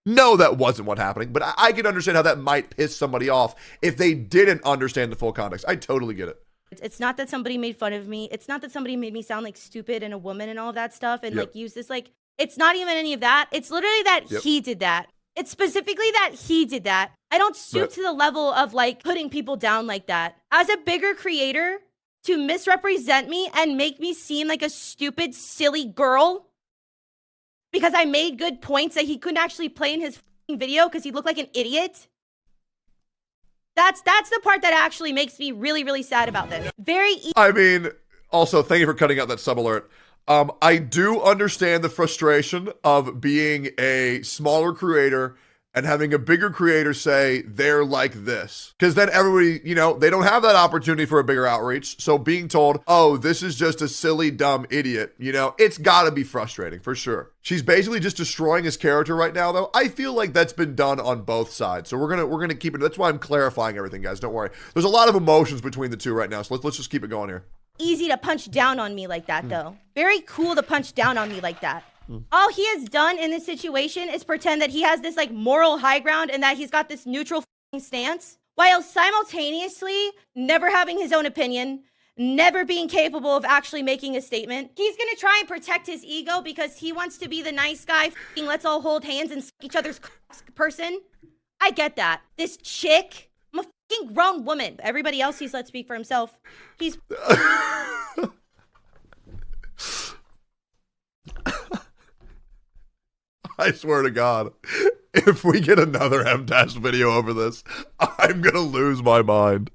Speaker 1: that wasn't what happening, but I can understand how that might piss somebody off if they didn't understand the full context. I totally get it.
Speaker 2: It's not that somebody made fun of me. It's not that somebody made me sound like stupid and a woman and all of that stuff and like use this like, it's not even any of that. It's literally that he did that. It's specifically that he did that. I don't stoop to the level of like putting people down like that. As a bigger creator, to misrepresent me and make me seem like a stupid, silly girl because I made good points that he couldn't actually play in his video because he looked like an idiot. That's the part that actually makes me really, really sad about this.
Speaker 1: I mean, also, thank you for cutting out that sub alert. I do understand the frustration of being a smaller creator and having a bigger creator say they're like this. Because then everybody, you know, they don't have that opportunity for a bigger outreach. So being told, oh, this is just a silly, dumb idiot, you know, it's gotta be frustrating for sure. She's basically just destroying his character right now, though. I feel like that's been done on both sides. So we're gonna keep it. That's why I'm clarifying everything, guys. Don't worry. There's a lot of emotions between the two right now. So let's just keep it going here.
Speaker 2: Easy to punch down on me like that, though. Very cool to punch down on me like that. All he has done in this situation is pretend that he has this like moral high ground and that he's got this neutral stance, while simultaneously never having his own opinion, never being capable of actually making a statement. He's gonna try and protect his ego because he wants to be the nice guy, let's all hold hands and suck each other's person. I get that. This chick, I'm a fucking grown woman. Everybody else he's let speak for himself. He's...
Speaker 1: I swear to God, if we get another Mtashed video over this, I'm gonna lose my mind.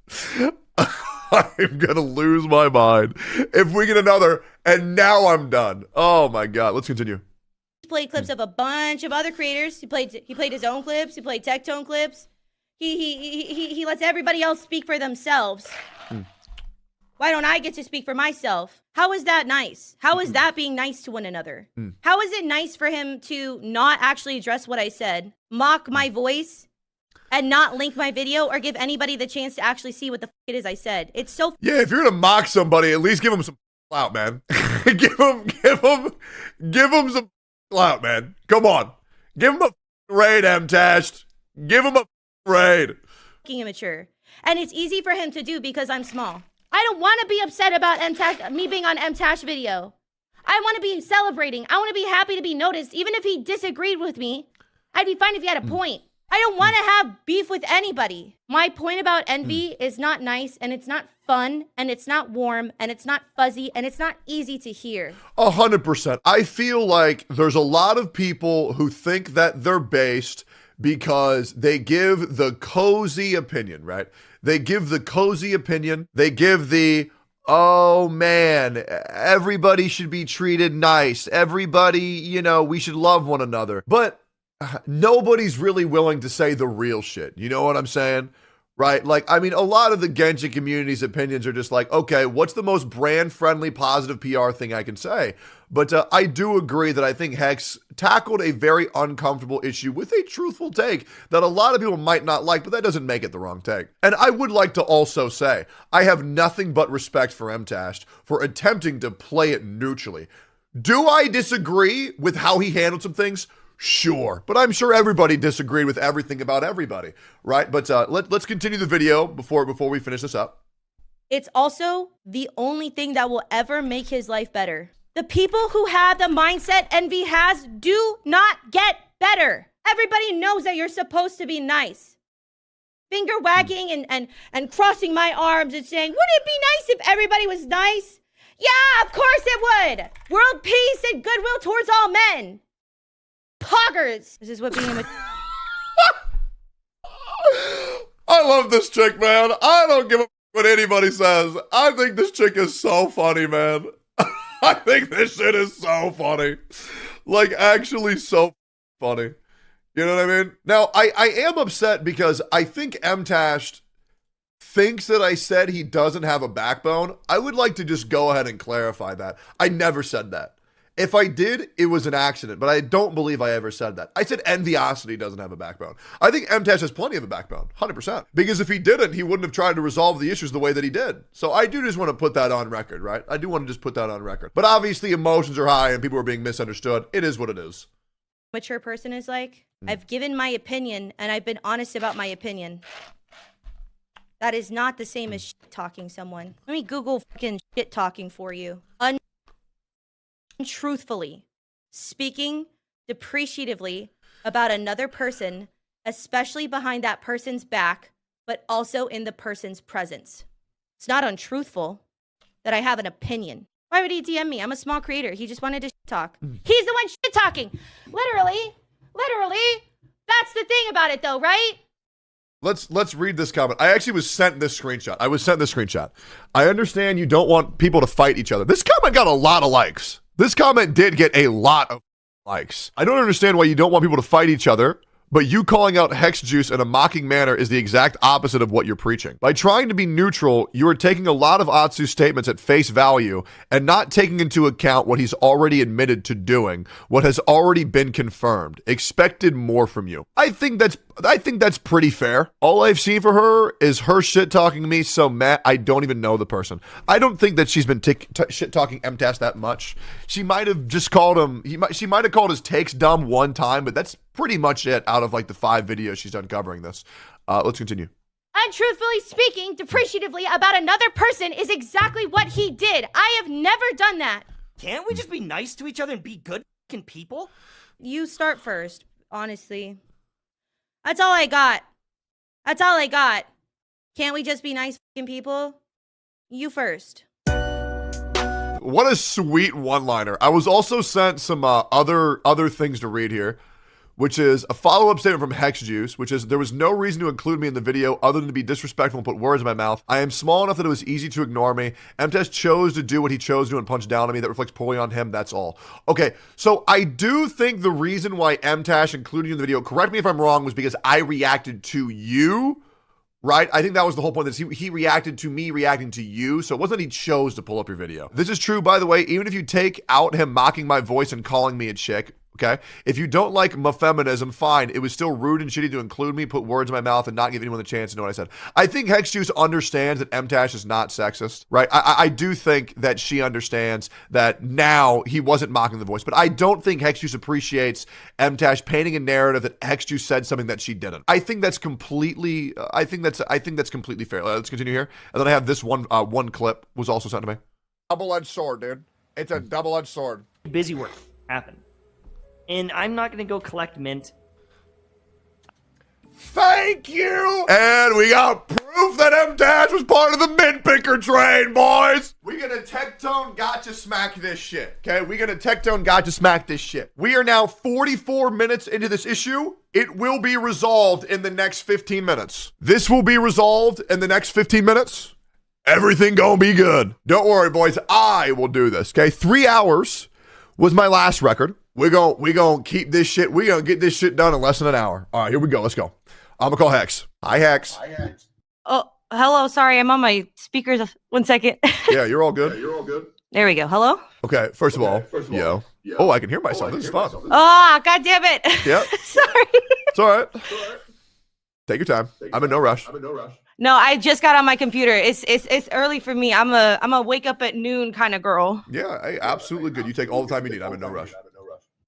Speaker 1: I'm gonna lose my mind. If we get another, and now I'm done. Oh my God, let's continue.
Speaker 2: He played clips of a bunch of other creators. He played his own clips. He played tectone clips. He lets everybody else speak for themselves. Why don't I get to speak for myself? How is that nice? How is that being nice to one another? How is it nice for him to not actually address what I said, mock my voice, and not link my video or give anybody the chance to actually see what the f it is I said? It's so...
Speaker 1: Yeah, if you're gonna mock somebody, at least give them some clout, man. give them some clout, man. Come on. Give them a raid, Mtashed. Give them a raid.
Speaker 2: Immature. And it's easy for him to do because I'm small. I don't want to be upset about me being on Mtashed video. I want to be celebrating. I want to be happy to be noticed. Even if he disagreed with me, I'd be fine if he had a point. I don't want to have beef with anybody. My point about envy is not nice, and it's not fun, and it's not warm, and it's not fuzzy, and it's not easy to hear.
Speaker 1: 100%. I feel like there's a lot of people who think that they're based because they give the cozy opinion, right? They give the cozy opinion. They give the, oh man, everybody should be treated nice. Everybody, you know, we should love one another. But nobody's really willing to say the real shit. You know what I'm saying? Right? Like, I mean, a lot of the Genshin community's opinions are just like, okay, what's the most brand-friendly, positive PR thing I can say? But I do agree that I think Hex tackled a very uncomfortable issue with a truthful take that a lot of people might not like, but that doesn't make it the wrong take. And I would like to also say, I have nothing but respect for Mtashed for attempting to play it neutrally. Do I disagree with how he handled some things? Sure, but I'm sure everybody disagreed with everything about everybody, right? But let's continue the video before we finish this up.
Speaker 2: It's also the only thing that will ever make his life better. The people who have the mindset envy has do not get better. Everybody knows that you're supposed to be nice. Finger wagging and crossing my arms and saying, wouldn't it be nice if everybody was nice? Yeah, of course it would. World peace and goodwill towards all men. Poggers. This is what being a...
Speaker 1: I love this chick, man. I don't give a what anybody says. I think this chick is so funny, man. I think this shit is so funny. Like, actually so funny. You know what I mean? Now, I am upset because I think Mtashed thinks that I said he doesn't have a backbone. I would like to just go ahead and clarify that. I never said that. If I did, it was an accident, but I don't believe I ever said that. I said enviosity doesn't have a backbone. I think Mtashed has plenty of a backbone, 100%. Because if he didn't, he wouldn't have tried to resolve the issues the way that he did. So I do just want to put that on record, right? I do want to just put that on record. But obviously emotions are high and people are being misunderstood. It is what it is.
Speaker 2: Mature person is like, I've given my opinion and I've been honest about my opinion. That is not the same as shit-talking someone. Let me Google fucking shit-talking for you. Untruthfully, speaking depreciatively about another person, especially behind that person's back, but also in the person's presence. It's not untruthful that I have an opinion. Why would he DM me? I'm a small creator. He just wanted to shit-talk. He's the one shit-talking. Literally. That's the thing about it though, right?
Speaker 1: Let's read this comment. I actually was sent this screenshot. I understand you don't want people to fight each other. This comment got a lot of likes. This comment did get a lot of likes. I don't understand why you don't want people to fight each other, But you calling out Hex Juice in a mocking manner is the exact opposite of what you're preaching. By trying to be neutral, you are taking a lot of Atsu's statements at face value and not taking into account what he's already admitted to doing, what has already been confirmed. Expected more from you. I think that's pretty fair. All I've seen for her is her shit talking me, so Matt, I don't even know the person. I don't think that she's been shit talking Mtashed that much. She might have just called him, she might have called his takes dumb one time, but that's pretty much it out of like the 5 videos she's done covering this. Let's continue.
Speaker 2: And truthfully speaking, depreciatively about another person is exactly what he did. I have never done that.
Speaker 3: Can't we just be nice to each other and be good fucking people?
Speaker 2: You start first, honestly. That's all I got. That's all I got. Can't we just be nice fucking people? You first.
Speaker 1: What a sweet one-liner. I was also sent some other things to read here, which is a follow-up statement from Hex Juice, which is, there was no reason to include me in the video other than to be disrespectful and put words in my mouth. I am small enough that it was easy to ignore me. Mtashed chose to do what he chose to do and punch down on me. That reflects poorly on him. That's all. Okay, so I do think the reason why Mtashed included you in the video, correct me if I'm wrong, was because I reacted to you, right? I think that was the whole point. That he reacted to me reacting to you. So it wasn't that he chose to pull up your video. This is true, by the way, even if you take out him mocking my voice and calling me a chick. Okay, if you don't like my feminism, fine. It was still rude and shitty to include me, put words in my mouth, and not give anyone the chance to know what I said. I think Hex Juice understands that Mtashed is not sexist, right? I do think that she understands that now he wasn't mocking the voice, but I don't think Hex Juice appreciates Mtashed painting a narrative that Hex Juice said something that she didn't. I think that's completely. I think that's completely fair. Let's continue here, and then I have this one clip was also sent to me. Double-edged sword, dude. It's a double-edged sword.
Speaker 3: Busy work happened. And I'm not going to go collect mint.
Speaker 1: Thank you! And we got proof that Mtashed was part of the mint picker train, boys! We gonna tectone gotcha smack this shit, okay? We gonna tectone gotcha smack this shit. We are now 44 minutes into this issue. It will be resolved in the next 15 minutes. This will be resolved in the next 15 minutes. Everything gonna be good. Don't worry, boys. I will do this, okay? 3 hours was my last record. We gonna keep this shit. We gonna get this shit done in less than an hour. All right, here we go. Let's go. I'm gonna call Hex. Hi, Hex. Hi, Hex.
Speaker 2: Oh, hello. Sorry, I'm on my speakers. 1 second.
Speaker 1: Yeah, you're all good.
Speaker 2: There we go. Hello?
Speaker 1: Okay, first of all, yo. Oh, I can hear myself. This is fun.
Speaker 2: Oh, God damn it.
Speaker 1: Yep.
Speaker 2: Sorry.
Speaker 1: It's all right. Take your time. I'm in no rush.
Speaker 2: No, I just got on my computer. It's early for me. I'm a wake up at noon kind of girl.
Speaker 1: Yeah, absolutely good. You take all the time you need. I'm in no rush.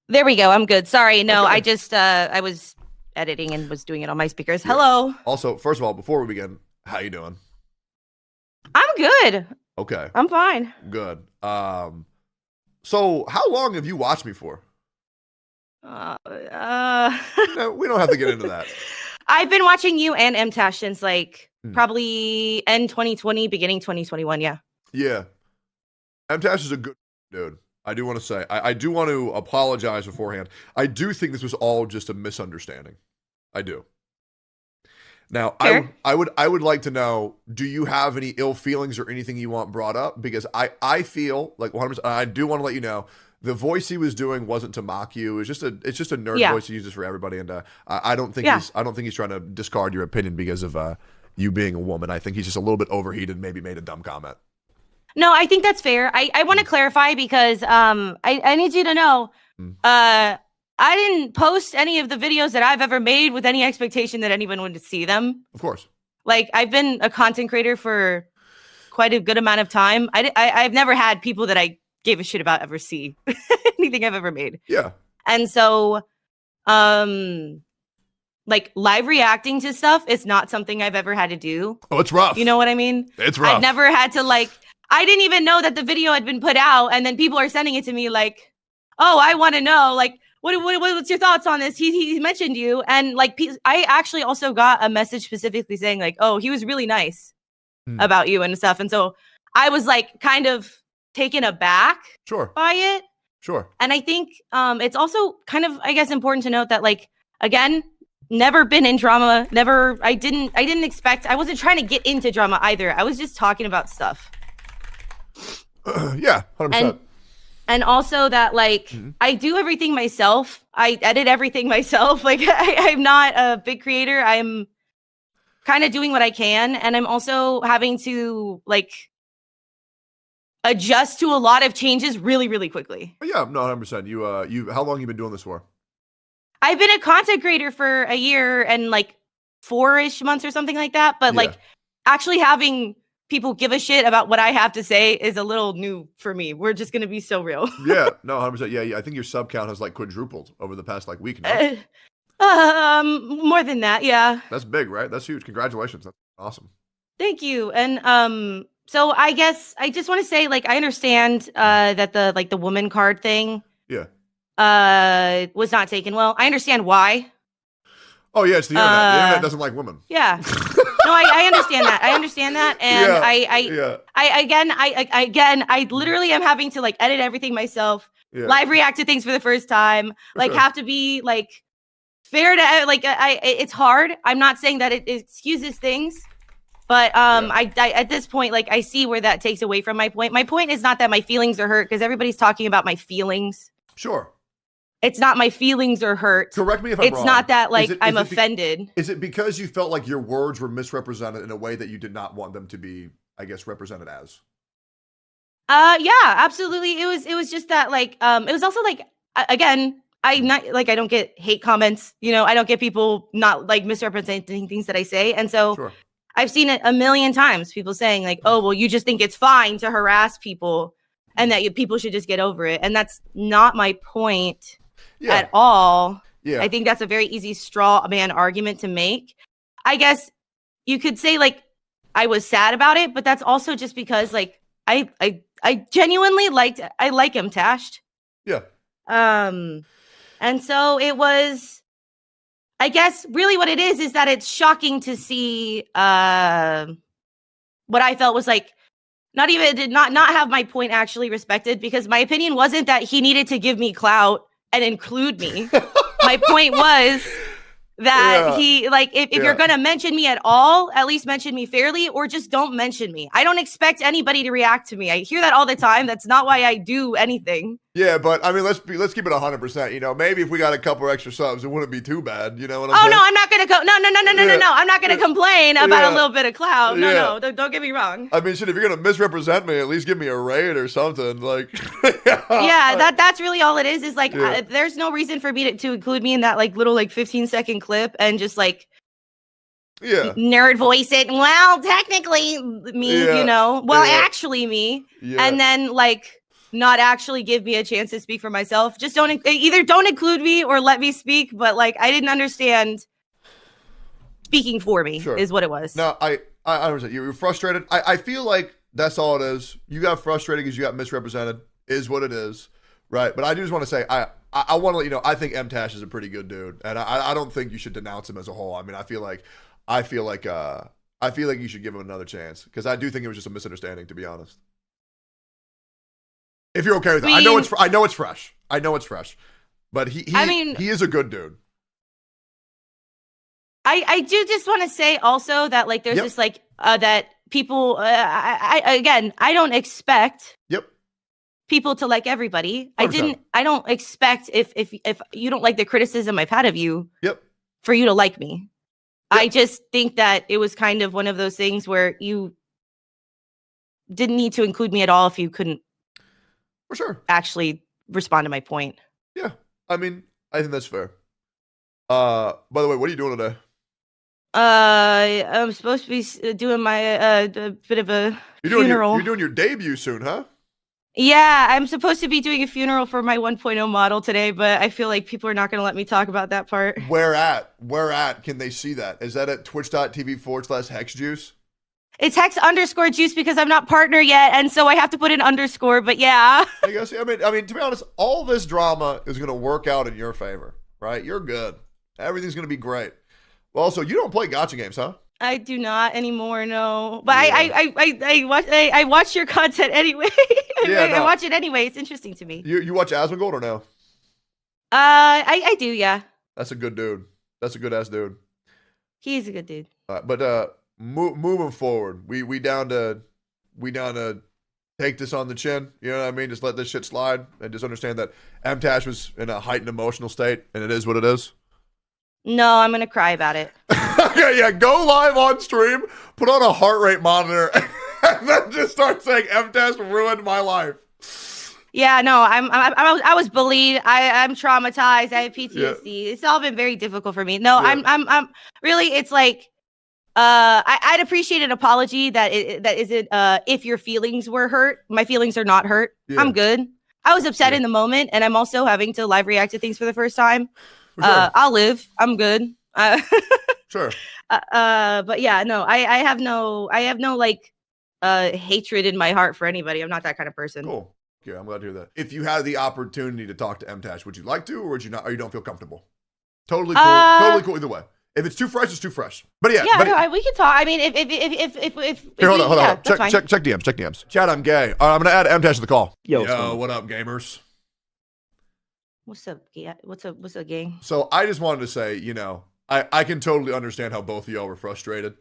Speaker 2: There we go. I'm good. Sorry. No,
Speaker 1: Okay.
Speaker 2: I just I was editing and was doing it on my speakers. Hello.
Speaker 1: Also, first of all, before we begin, how you doing?
Speaker 2: I'm good.
Speaker 1: Okay.
Speaker 2: I'm fine.
Speaker 1: Good. So how long have you watched me for? No, we don't have to get into that.
Speaker 2: I've been watching you and Mtashed since like probably end 2020, beginning 2021. Yeah.
Speaker 1: Yeah. Mtashed is a good dude. I do want to say, I do want to apologize beforehand. I do think this was all just a misunderstanding. I do. Now, I would like to know, do you have any ill feelings or anything you want brought up? Because I feel like 100%, I do want to let you know, the voice he was doing wasn't to mock you. It's just a nerd voice he uses for everybody. And I don't think he's trying to discard your opinion because of you being a woman. I think he's just a little bit overheated, maybe made a dumb comment.
Speaker 2: No, I think that's fair. I want to clarify because I need you to know I didn't post any of the videos that I've ever made with any expectation that anyone would see them.
Speaker 1: Of course.
Speaker 2: Like, I've been a content creator for quite a good amount of time. I've never had people that I gave a shit about ever see anything I've ever made.
Speaker 1: Yeah.
Speaker 2: And so, like, live reacting to stuff is not something I've ever had to do.
Speaker 1: Oh, it's rough.
Speaker 2: You know what I mean?
Speaker 1: It's rough.
Speaker 2: I've never had to, like, I didn't even know that the video had been put out, and then people are sending it to me like, oh, I want to know, like, what's your thoughts on this? He mentioned you. And, like, I actually also got a message specifically saying, like, oh, he was really nice about you and stuff. And so I was, like, kind of taken aback by it.
Speaker 1: Sure.
Speaker 2: And I think it's also kind of, I guess, important to note that, like, again, never been in drama. I didn't expect, I wasn't trying to get into drama either. I was just talking about stuff.
Speaker 1: Yeah, 100%.
Speaker 2: And also that, like, I do everything myself. I edit everything myself. Like, I'm not a big creator. I'm kind of doing what I can. And I'm also having to, like, adjust to a lot of changes really, really quickly.
Speaker 1: Yeah, no, 100%. You, how long have you been doing this for?
Speaker 2: I've been a content creator for a year and, like, 4-ish months or something like that. But, like, actually having people give a shit about what I have to say is a little new for me. We're just going to be so real.
Speaker 1: Yeah, no, 100%. Yeah, I think your sub count has like quadrupled over the past like week. No?
Speaker 2: More than that, yeah.
Speaker 1: That's big, right? That's huge. Congratulations. That's awesome.
Speaker 2: Thank you. And so I guess I just want to say, like, I understand that the woman card thing was not taken well. I understand why.
Speaker 1: Oh yeah, it's the internet. The internet doesn't like women.
Speaker 2: Yeah. No, I understand that. I understand that. And I literally am having to, like, edit everything myself, live react to things for the first time, like, have to be, like, fair to, like, it's hard. I'm not saying that it excuses things, but I at this point, like, I see where that takes away from my point. My point is not that my feelings are hurt, because everybody's talking about my feelings.
Speaker 1: Sure.
Speaker 2: It's not my feelings are hurt.
Speaker 1: Correct me if I'm wrong.
Speaker 2: It's not that, like, I'm offended.
Speaker 1: Is it because you felt like your words were misrepresented in a way that you did not want them to be, I guess, represented as?
Speaker 2: Yeah, absolutely. It was just that, like, it was also, like, again, I don't get hate comments, you know, I don't get people not, like, misrepresenting things that I say. And so I've seen it a million times, people saying, like, oh, well, you just think it's fine to harass people and that people should just get over it. And that's not my point. At all. I think that's a very easy straw man argument to make. I guess you could say, like, I was sad about it, but that's also just because, like, I genuinely like Mtashed.
Speaker 1: Yeah.
Speaker 2: And so it was, I guess really what it is that it's shocking to see what I felt was, like, did not have my point actually respected, because my opinion wasn't that he needed to give me clout and include me. My point was that he, like, if you're gonna mention me at all, at least mention me fairly, or just don't mention me. I don't expect anybody to react to me. I hear that all the time. That's not why I do anything.
Speaker 1: Yeah, but I mean, let's keep it 100%. You know, maybe if we got a couple extra subs, it wouldn't be too bad. You know what I'm saying?
Speaker 2: No, I'm not gonna go. No. I'm not gonna complain about a little bit of clout. No, don't get me wrong.
Speaker 1: I mean, shit, if you're gonna misrepresent me, at least give me a raid or something. Like,
Speaker 2: that's really all it is. Is like, there's no reason for me to include me in that, like, little, like, 15-second clip and just, like, nerd voice it. Well, technically me, you know. Well, actually me, and then, like, not actually give me a chance to speak for myself. Just don't include me or let me speak. But, like, I didn't understand speaking for me is what it was.
Speaker 1: No, I understand. You were frustrated. I feel like that's all it is. You got frustrated because you got misrepresented, is what it is. Right. But I do just want to say, I want to let you know, I think Mtashed is a pretty good dude. And I don't think you should denounce him as a whole. I mean, I feel like you should give him another chance, because I do think it was just a misunderstanding, to be honest. If you're okay with that. I know it's fresh. But he is a good dude.
Speaker 2: I do just want to say also that, like, there's just, like, that people, I don't expect people to like everybody.
Speaker 1: 100%.
Speaker 2: I don't expect if you don't like the criticism I've had of you, for you to like me. I just think that it was kind of one of those things where you didn't need to include me at all if you couldn't
Speaker 1: for sure
Speaker 2: actually respond to my point.
Speaker 1: Yeah. I mean, I think that's fair. By the way, what are you doing today?
Speaker 2: I'm supposed to be doing my bit of a funeral.
Speaker 1: You're doing your debut soon, huh?
Speaker 2: Yeah, I'm supposed to be doing a funeral for my 1.0 model today, but I feel like people are not going to let me talk about that part.
Speaker 1: Where at? Can they see that? Is that at twitch.tv/hexjuice?
Speaker 2: It's hex_juice because I'm not partner yet, and so I have to put an underscore, but yeah.
Speaker 1: I guess, I mean, to be honest, all this drama is going to work out in your favor, right? You're good. Everything's going to be great. Well, also, you don't play gacha games, huh?
Speaker 2: I do not anymore, no. But I watch your content anyway. I watch it anyway. It's interesting to me.
Speaker 1: You watch Asmongold or no?
Speaker 2: I do, yeah.
Speaker 1: That's a good dude. That's a good ass dude.
Speaker 2: He's a good dude.
Speaker 1: But moving forward, we down to take this on the chin. You know what I mean? Just let this shit slide and just understand that Mtashed was in a heightened emotional state, and it is what it is.
Speaker 2: No, I'm gonna cry about it.
Speaker 1: Okay, yeah, go live on stream, put on a heart rate monitor, and then just start saying Mtashed ruined my life.
Speaker 2: Yeah, no, I was bullied. I'm traumatized. I have PTSD. It's all been very difficult for me. No, I'm really. It's like, I'd appreciate an apology that isn't. If your feelings were hurt, my feelings are not hurt. Yeah. I'm good. I was upset in the moment, and I'm also having to live react to things for the first time. Sure. I'll live. I'm good.
Speaker 1: Sure.
Speaker 2: But yeah, no, I have no like hatred in my heart for anybody. I'm not that kind of person.
Speaker 1: Cool. Yeah, I'm glad to hear that. If you had the opportunity to talk to Mtashed, would you like to, or would you not, or you don't feel comfortable? Totally cool. Totally cool either way. If it's too fresh, it's too fresh. But yeah,
Speaker 2: no, we can talk. I mean, if
Speaker 1: here, hold on. Check DMs. Chat, I'm gay. I'm gonna add Mtashed to the call. Yo, what up, gamers?
Speaker 2: What's up, gang?
Speaker 1: So I just wanted to say, you know, I can totally understand how both of y'all were frustrated.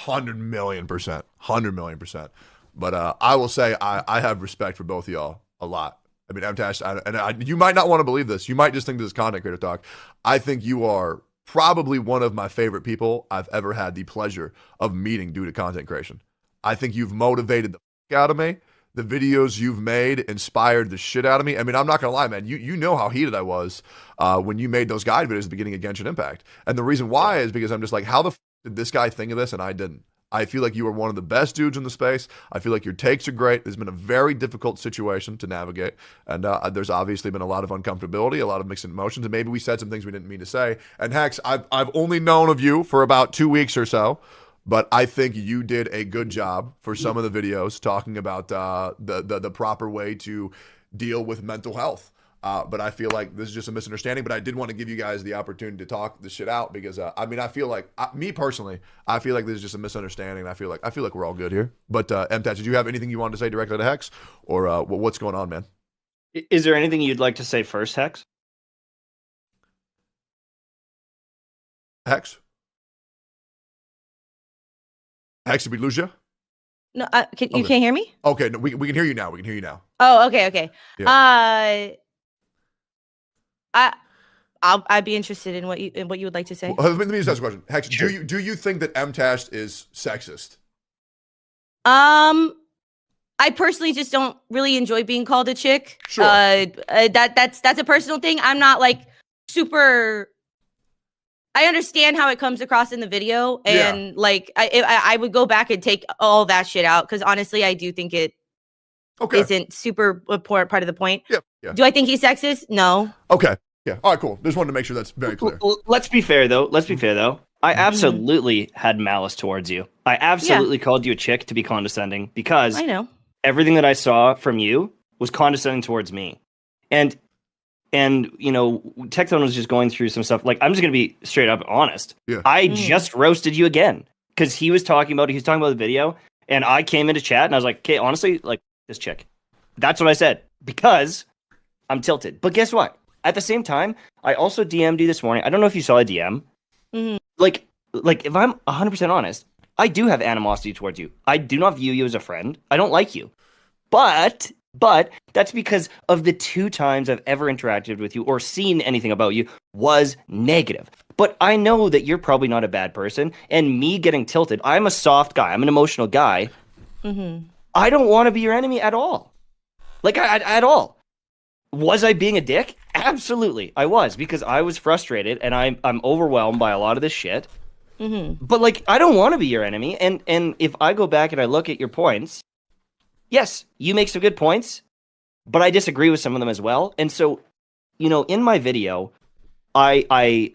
Speaker 1: 100 million %. But I will say I have respect for both of y'all a lot. I mean, Mtashed, you might not want to believe this. You might just think this is content creator talk. I think you are probably one of my favorite people I've ever had the pleasure of meeting due to content creation. I think you've motivated the fuck out of me. The videos you've made inspired the shit out of me. I mean, I'm not going to lie, man. You know how heated I was when you made those guide videos at the beginning of Genshin Impact. And the reason why is because I'm just like, how the fuck did this guy think of this and I didn't? I feel like you are one of the best dudes in the space. I feel like your takes are great. There's been a very difficult situation to navigate. And there's obviously been a lot of uncomfortability, a lot of mixed emotions. And maybe we said some things we didn't mean to say. And Hex, I've only known of you for about 2 weeks or so. But I think you did a good job for some of the videos talking about the proper way to deal with mental health. But I feel like this is just a misunderstanding. But I did want to give you guys the opportunity to talk this shit out because I mean I feel like me personally I feel like this is just a misunderstanding. I feel like we're all good here. But Mtashed, did you have anything you wanted to say directly to Hex, or what's going on, man?
Speaker 4: Is there anything you'd like to say first, Hex?
Speaker 1: Hex, did we lose you?
Speaker 2: No, you can't hear me?
Speaker 1: Okay, no, we can hear you now. We can hear you now.
Speaker 2: Oh, okay.
Speaker 1: Yeah.
Speaker 2: I'd be interested in what you would like to say.
Speaker 1: Well, let me just ask a question. Hex, sure. do you think that Mtashed is sexist?
Speaker 2: I personally just don't really enjoy being called a chick.
Speaker 1: Sure.
Speaker 2: That's a personal thing. I'm not like super. I understand how it comes across in the video, and like I would go back and take all that shit out because honestly, I do think it isn't super important part of the point.
Speaker 1: Yeah.
Speaker 2: Do I think he's sexist? No.
Speaker 1: Okay. Yeah. All right. Cool. Just wanted to make sure that's very clear.
Speaker 4: Let's be fair though. I absolutely had malice towards you. I absolutely called you a chick to be condescending because
Speaker 2: I know
Speaker 4: everything that I saw from you was condescending towards me, and you know, Tectone was just going through some stuff. Like, I'm just gonna be straight up honest.
Speaker 1: Yeah.
Speaker 4: I just roasted you again because he was talking about the video, and I came into chat and I was like, "Okay, honestly, like this chick." That's what I said because I'm tilted. But guess what? At the same time, I also DM'd you this morning. I don't know if you saw a DM.
Speaker 2: Mm-hmm.
Speaker 4: Like if I'm 100% honest, I do have animosity towards you. I do not view you as a friend. I don't like you, but that's because of the 2 times I've ever interacted with you or seen anything about you was negative. But I know that you're probably not a bad person, and me getting tilted, I'm a soft guy. I'm an emotional guy.
Speaker 2: Mm-hmm.
Speaker 4: I don't want to be your enemy at all. Like, at all. Was I being a dick? Absolutely, I was, because I was frustrated, and I'm overwhelmed by a lot of this shit.
Speaker 2: Mm-hmm.
Speaker 4: But, like, I don't want to be your enemy, and if I go back and I look at your points, yes, you make some good points, but I disagree with some of them as well. And so, you know, in my video, I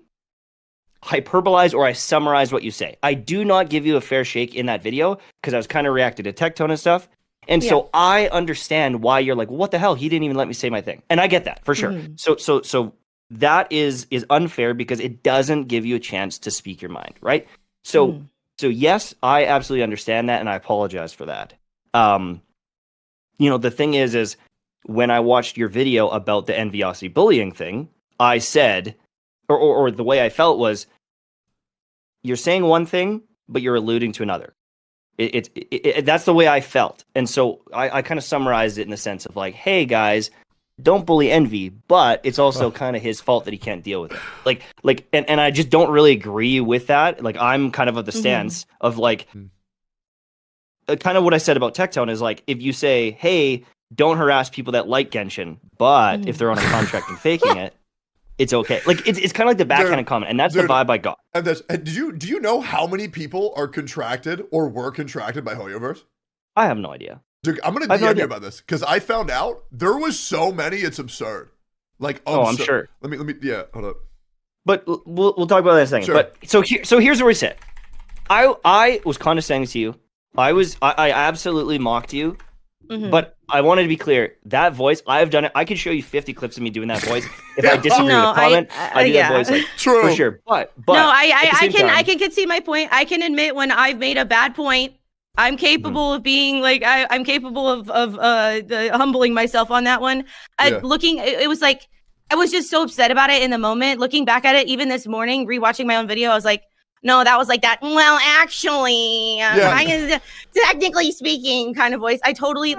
Speaker 4: hyperbolize or I summarize what you say. I do not give you a fair shake in that video because I was kind of reacting to tectone and stuff. And so I understand why you're like, what the hell? He didn't even let me say my thing. And I get that for sure. Mm-hmm. So that is unfair because it doesn't give you a chance to speak your mind, right? So yes, I absolutely understand that, and I apologize for that. You know, the thing is when I watched your video about the enviosity bullying thing, I said, or the way I felt was, you're saying one thing, but you're alluding to another. That's the way I felt. And so I kind of summarized it in the sense of like, hey guys, don't bully Envy, but it's also kind of his fault that he can't deal with it. And I just don't really agree with that. Like, I'm kind of the stance of like, kind of what I said about Tectone is like, if you say, hey, don't harass people that like Genshin, but if they're on a contract and faking it, it's okay. Like, it's kind of like the backhanded comment, and that's the vibe I got.
Speaker 1: And do you know how many people are contracted or were contracted by Hoyoverse?
Speaker 4: I have no idea.
Speaker 1: Dude, I'm gonna DM you about this because I found out there was so many, it's absurd. Like,
Speaker 4: I'm sure.
Speaker 1: Let me, yeah, hold up.
Speaker 4: But we'll talk about that in a second. Sure. But so here's where we sit. I was condescending to you. I absolutely mocked you. But I wanted to be clear. That voice, I've done it. I could show you 50 clips of me doing that voice. If I disagree with a comment, I do that voice like
Speaker 1: true
Speaker 4: for sure. But
Speaker 2: no, I can concede my point. I can admit when I've made a bad point. I'm capable of being like I'm capable of humbling myself on that one. It was like I was just so upset about it in the moment. Looking back at it, even this morning, rewatching my own video, I was like, no, that was like that. Well, actually, technically speaking, kind of voice. I totally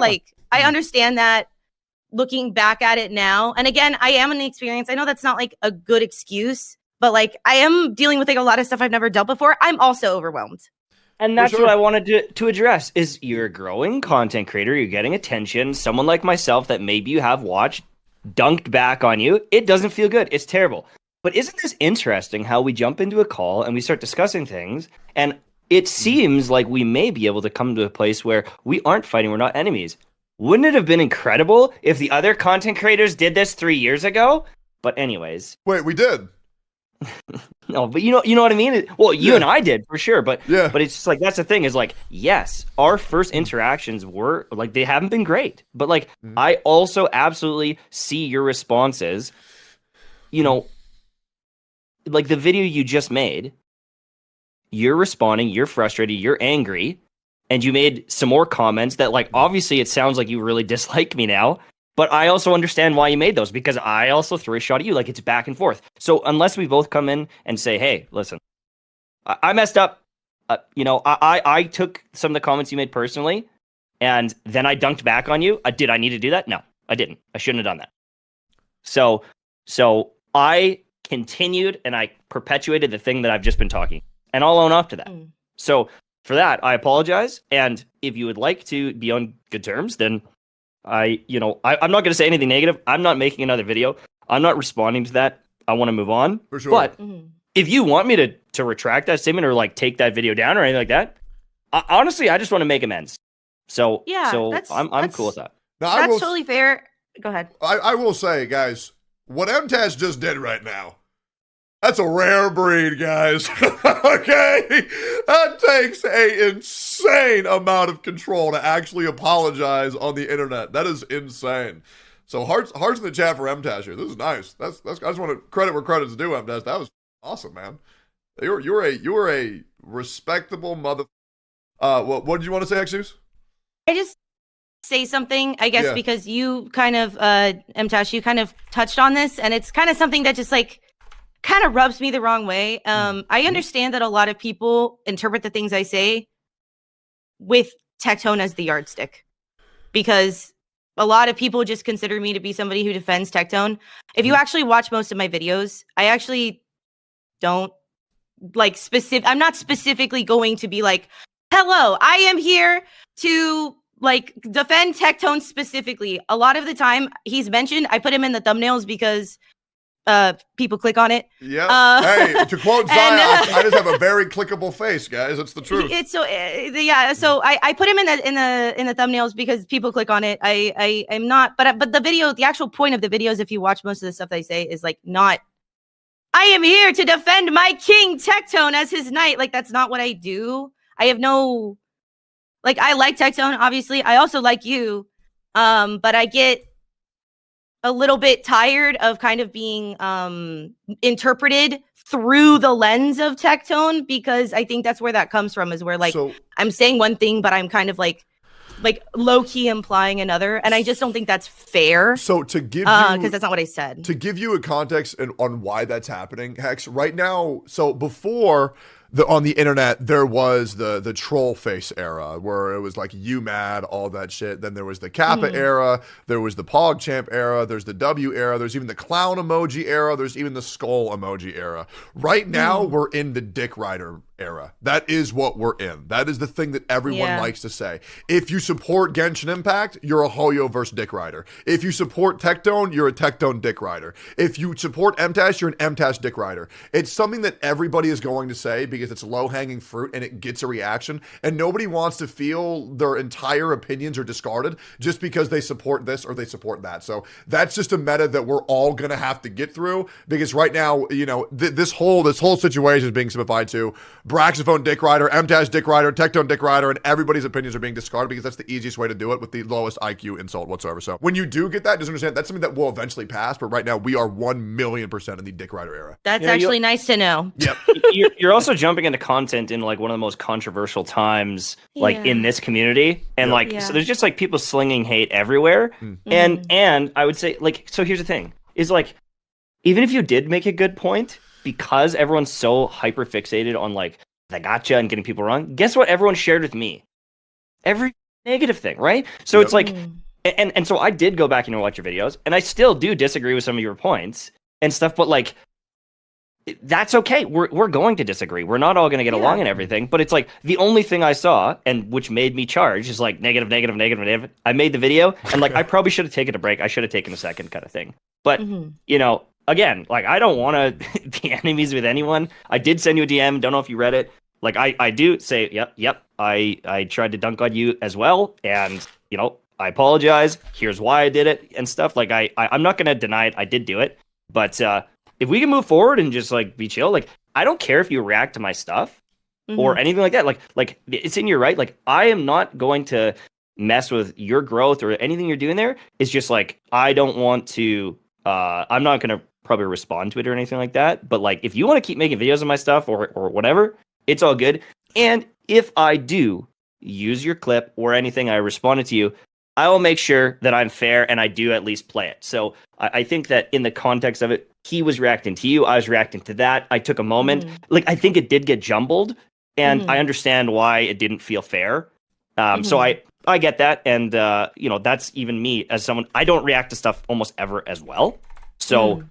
Speaker 2: I understand that. Looking back at it now, and again, I am an experience. I know that's not like a good excuse, but like I am dealing with like a lot of stuff I've never dealt before. I'm also overwhelmed.
Speaker 4: And that's what I wanted to address is you're a growing content creator. You're getting attention. Someone like myself that maybe you have watched dunked back on you. It doesn't feel good. It's terrible. But isn't this interesting how we jump into a call and we start discussing things and it seems like we may be able to come to a place where we aren't fighting. We're not enemies. Wouldn't it have been incredible if the other content creators did this 3 years ago? But anyways.
Speaker 1: Wait, we did.
Speaker 4: No, but you know what I mean? Well, you and I did for sure, but it's just like that's the thing is like, yes, our first interactions were like they haven't been great. But like I also absolutely see your responses, like the video you just made, you're responding, you're frustrated, you're angry, and you made some more comments that like obviously it sounds like you really dislike me now. But I also understand why you made those because I also threw a shot at you. Like it's back and forth. So unless we both come in and say, hey, listen, I messed up. I took some of the comments you made personally and then I dunked back on you. Did I need to do that? No, I didn't. I shouldn't have done that. So I continued and I perpetuated the thing that I've just been talking and I'll own up to that. So for that, I apologize. And if you would like to be on good terms, then I'm not going to say anything negative. I'm not making another video. I'm not responding to that. I want to move on.
Speaker 1: For sure.
Speaker 4: But if you want me to retract that statement or like take that video down or anything like that, honestly, I just want to make amends. So I'm cool with that.
Speaker 2: That's totally fair. Go ahead.
Speaker 1: I will say, guys, what Mtashed just did right now, that's a rare breed, guys. Okay? That takes an insane amount of control to actually apologize on the internet. That is insane. So hearts in the chat for Mtashed here. This is nice. That's I just want to credit where credit's due, Mtashed. That was awesome, man. You're a respectable mother. What did you want to say, Exus?
Speaker 2: I just say something, I guess, because you kind of Mtashed, you kind of touched on this, and it's kind of something that just like kind of rubs me the wrong way. I understand that a lot of people interpret the things I say with Tectone as the yardstick because a lot of people just consider me to be somebody who defends Tectone. If you actually watch most of my videos, I actually don't like I'm not specifically going to be like, hello, I am here to like defend Tectone specifically. A lot of the time he's mentioned, I put him in the thumbnails because people click on it.
Speaker 1: Yeah. Hey, to quote Zion, I just have a very clickable face, guys. It's the truth.
Speaker 2: It's so So I put him in the thumbnails because people click on it. I'm not, but the actual point of the videos, if you watch most of the stuff they say, is like not. I am here to defend my king Tectone as his knight. Like that's not what I do. I have no. Like I like Tectone, obviously. I also like you, but I get a little bit tired of kind of being interpreted through the lens of Tectone because I think that's where that comes from is where like I'm saying one thing but I'm kind of like low-key implying another and I just don't think that's fair.
Speaker 1: So to give you
Speaker 2: because that's not what I said.
Speaker 1: To give you a context on why that's happening, Hex, right now, so before on the internet, there was the troll face era where it was like you mad, all that shit. Then there was the Kappa era, there was the PogChamp era, there's the W era, there's even the clown emoji era, there's even the skull emoji era. Right now, we're in the dick rider era. That is what we're in. That is the thing that everyone likes to say. If you support Genshin Impact, you're a Hoyo versus dick rider. If you support Tectone, you're a Tectone dick rider. If you support Mtashed, you're an Mtashed dick rider. It's something that everybody is going to say because it's low-hanging fruit and it gets a reaction, and nobody wants to feel their entire opinions are discarded just because they support this or they support that. So that's just a meta that we're all going to have to get through, because right now, you know, this whole situation is being simplified to Braxophone dick rider, Mtashed dick rider, Tectone dick rider, and everybody's opinions are being discarded because that's the easiest way to do it with the lowest IQ insult whatsoever. So when you do get that, just understand that's something that will eventually pass, but right now we are 1,000,000% in the dick rider era.
Speaker 2: That's actually nice to know.
Speaker 1: Yep.
Speaker 4: You're also jumping into content in like one of the most controversial times, like in this community, and so there's just like people slinging hate everywhere, and I would say, like, so here's the thing, is like, even if you did make a good point, because everyone's so hyper fixated on like the gotcha and getting people wrong, guess what everyone shared with me? Every negative thing, right? So it's like, and so I did go back and watch your videos, and I still do disagree with some of your points and stuff, but like, that's okay. We're going to disagree. We're not all going to get along and everything, but it's like the only thing I saw, and which made me charge, is like negative, negative, negative, negative. I made the video, and like I probably should have taken a break. I should have taken a second, kind of thing. But you know, again, like, I don't want to be enemies with anyone. I did send you a DM. Don't know if you read it. Like, I do say, yep. I tried to dunk on you as well, and you know, I apologize. Here's why I did it and stuff. Like, I'm not gonna deny it. I did do it, but if we can move forward and just like be chill, like, I don't care if you react to my stuff or anything like that. Like it's in your right. Like, I am not going to mess with your growth or anything you're doing there. It's just like, I don't want to. I'm not gonna probably respond to it or anything like that. But like, if you want to keep making videos of my stuff or whatever, it's all good. And if I do use your clip or anything, I responded to you, I will make sure that I'm fair and I do at least play it. So I think that in the context of it, he was reacting to you, I was reacting to that. I took a moment. Like, I think it did get jumbled, and I understand why it didn't feel fair. So I get that, and you know, that's even me as someone, I don't react to stuff almost ever as well. So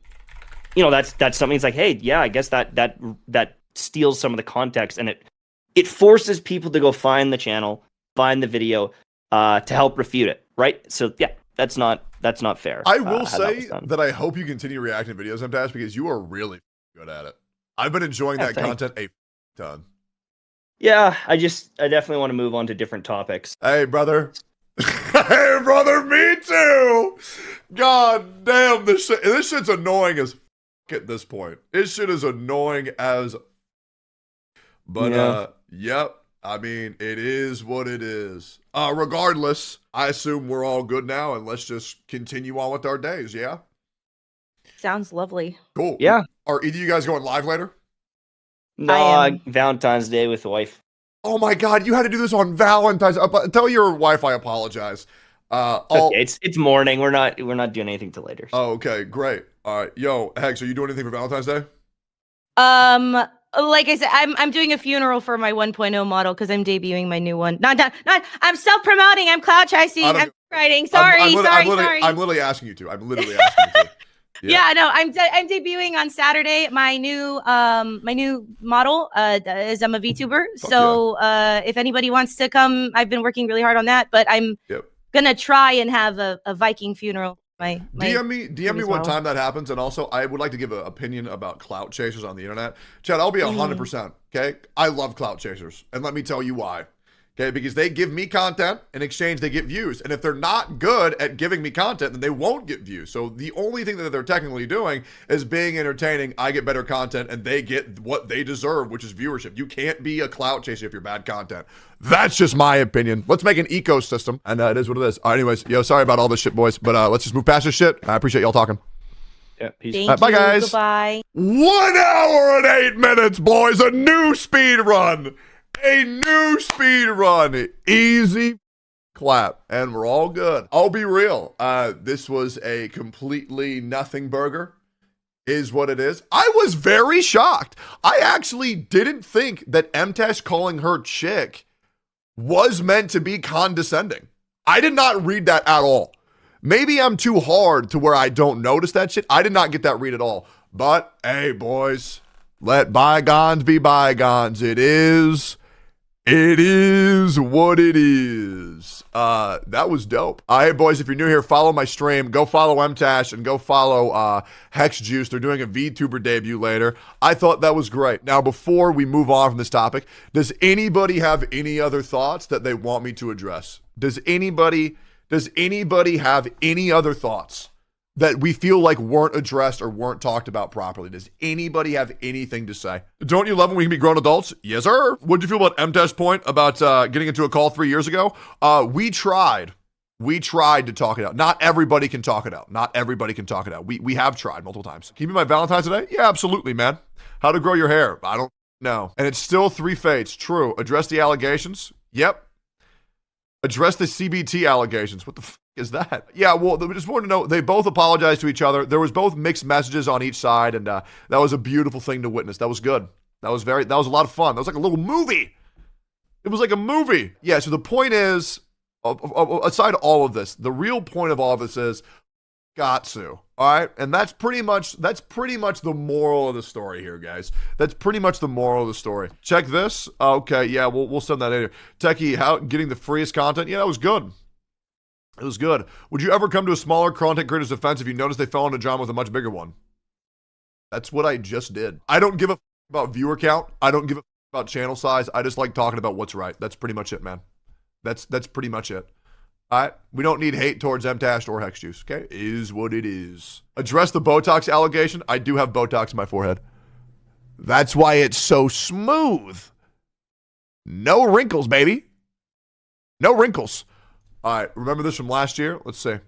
Speaker 4: you know, that's something. It's like, hey, yeah, I guess that steals some of the context, and it forces people to go find the channel, find the video, to help refute it, right? So yeah, that's not fair.
Speaker 1: I will say that I hope you continue reacting to videos, Mtashed, because you are really good at it. I've been enjoying that content a ton.
Speaker 4: Yeah, I definitely want to move on to different topics.
Speaker 1: Hey, brother. Hey, brother, me too. God damn, this shit's annoying as at this point. This shit is annoying as. But yep. I mean, it is what it is. Regardless, I assume we're all good now, and let's just continue on with our days, yeah?
Speaker 2: Sounds lovely.
Speaker 1: Cool.
Speaker 4: Yeah.
Speaker 1: Are either of you guys going live later?
Speaker 4: No, Valentine's Day with the wife.
Speaker 1: Oh my God, you had to do this on Valentine's. Tell your wife I apologize.
Speaker 4: Okay, it's morning. We're not doing anything till later. So.
Speaker 1: Oh, okay, great. All right, yo, Hex, are you doing anything for Valentine's Day?
Speaker 2: Like I said, I'm doing a funeral for my 1.0 model because I'm debuting my new one. Not. I'm self-promoting. I'm cloud chasing. I'm writing. Sorry.
Speaker 1: I'm literally asking you to. I'm literally asking you to.
Speaker 2: Yeah, no, I'm debuting on Saturday. My new model is I'm a VTuber. So if anybody wants to come, I've been working really hard on that. But I'm gonna try and have a Viking funeral. DM
Speaker 1: me what time that happens, and also I would like to give an opinion about clout chasers on the internet. Chad, I'll be 100%. Okay, I love clout chasers, and let me tell you why. Okay, because they give me content, in exchange they get views, and if they're not good at giving me content, then they won't get views. So the only thing that they're technically doing is being entertaining. I get better content, and they get what they deserve, which is viewership. You can't be a clout chaser if you're bad content. That's just my opinion. Let's make an ecosystem, and it is what it is. Anyways, yo, sorry about all this shit, boys, but let's just move past this shit. I appreciate y'all talking.
Speaker 4: Yeah, peace.
Speaker 1: Bye, guys.
Speaker 2: Goodbye.
Speaker 1: 1 hour and 8 minutes, boys. A new speed run. A new speed run. Easy clap. And we're all good. I'll be real. This was a completely nothing burger. Is what it is. I was very shocked. I actually didn't think that Mtashed calling her chick was meant to be condescending. I did not read that at all. Maybe I'm too hard to where I don't notice that shit. I did not get that read at all. But hey, boys, let bygones be bygones. It is what it is. That was dope. Hey, boys, if you're new here, follow my stream. Go follow Mtashed and go follow Hex Juice. They're doing a VTuber debut later. I thought that was great. Now, before we move on from this topic, does anybody have any other thoughts that they want me to address? Does anybody have any other thoughts that we feel like weren't addressed or weren't talked about properly? Does anybody have anything to say? Don't you love when we can be grown adults? Yes, sir. What'd you feel about Mtash's point about getting into a call 3 years ago? We tried to talk it out. Not everybody can talk it out. We have tried multiple times. Can you be my Valentine today? Yeah, absolutely, man. How to grow your hair? I don't know. And it's still 3 fates. True. Address the allegations? Yep. Address the CBT allegations. What the f is that? Yeah, well, we just wanted to know, they both apologized to each other. There was both mixed messages on each side, and that was a beautiful thing to witness. That was good. That was a lot of fun. That was like a little movie. It was like a movie. Yeah, so the point is, aside all of this, the real point of all of this is Gatsu. All right, and that's pretty much the moral of the story here, guys. That's pretty much the moral of the story. Check this. Okay, yeah, we'll send that in here. Techie, how getting the freest content? Yeah, that was good. It was good. Would you ever come to a smaller content creator's defense if you noticed they fell into drama with a much bigger one? That's what I just did. I don't give a about viewer count. I don't give a about channel size. I just like talking about what's right. That's pretty much it, man. That's pretty much it. All right, we don't need hate towards Mtashed or Hex Juice, okay? Is what it is. Address the Botox allegation. I do have Botox in my forehead. That's why it's so smooth. No wrinkles, baby. No wrinkles. All right, remember this from last year? Let's see.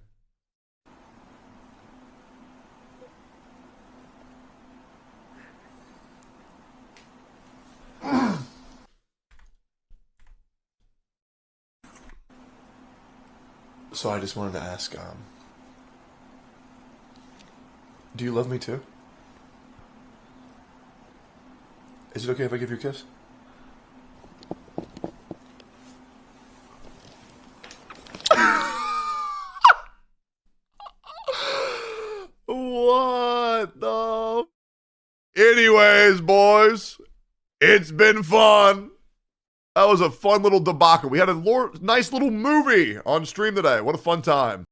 Speaker 1: So I just wanted to ask, do you love me too? Is it okay if I give you a kiss? What the? Anyways, boys, it's been fun. That was a fun little debacle. We had a nice little movie on stream today. What a fun time.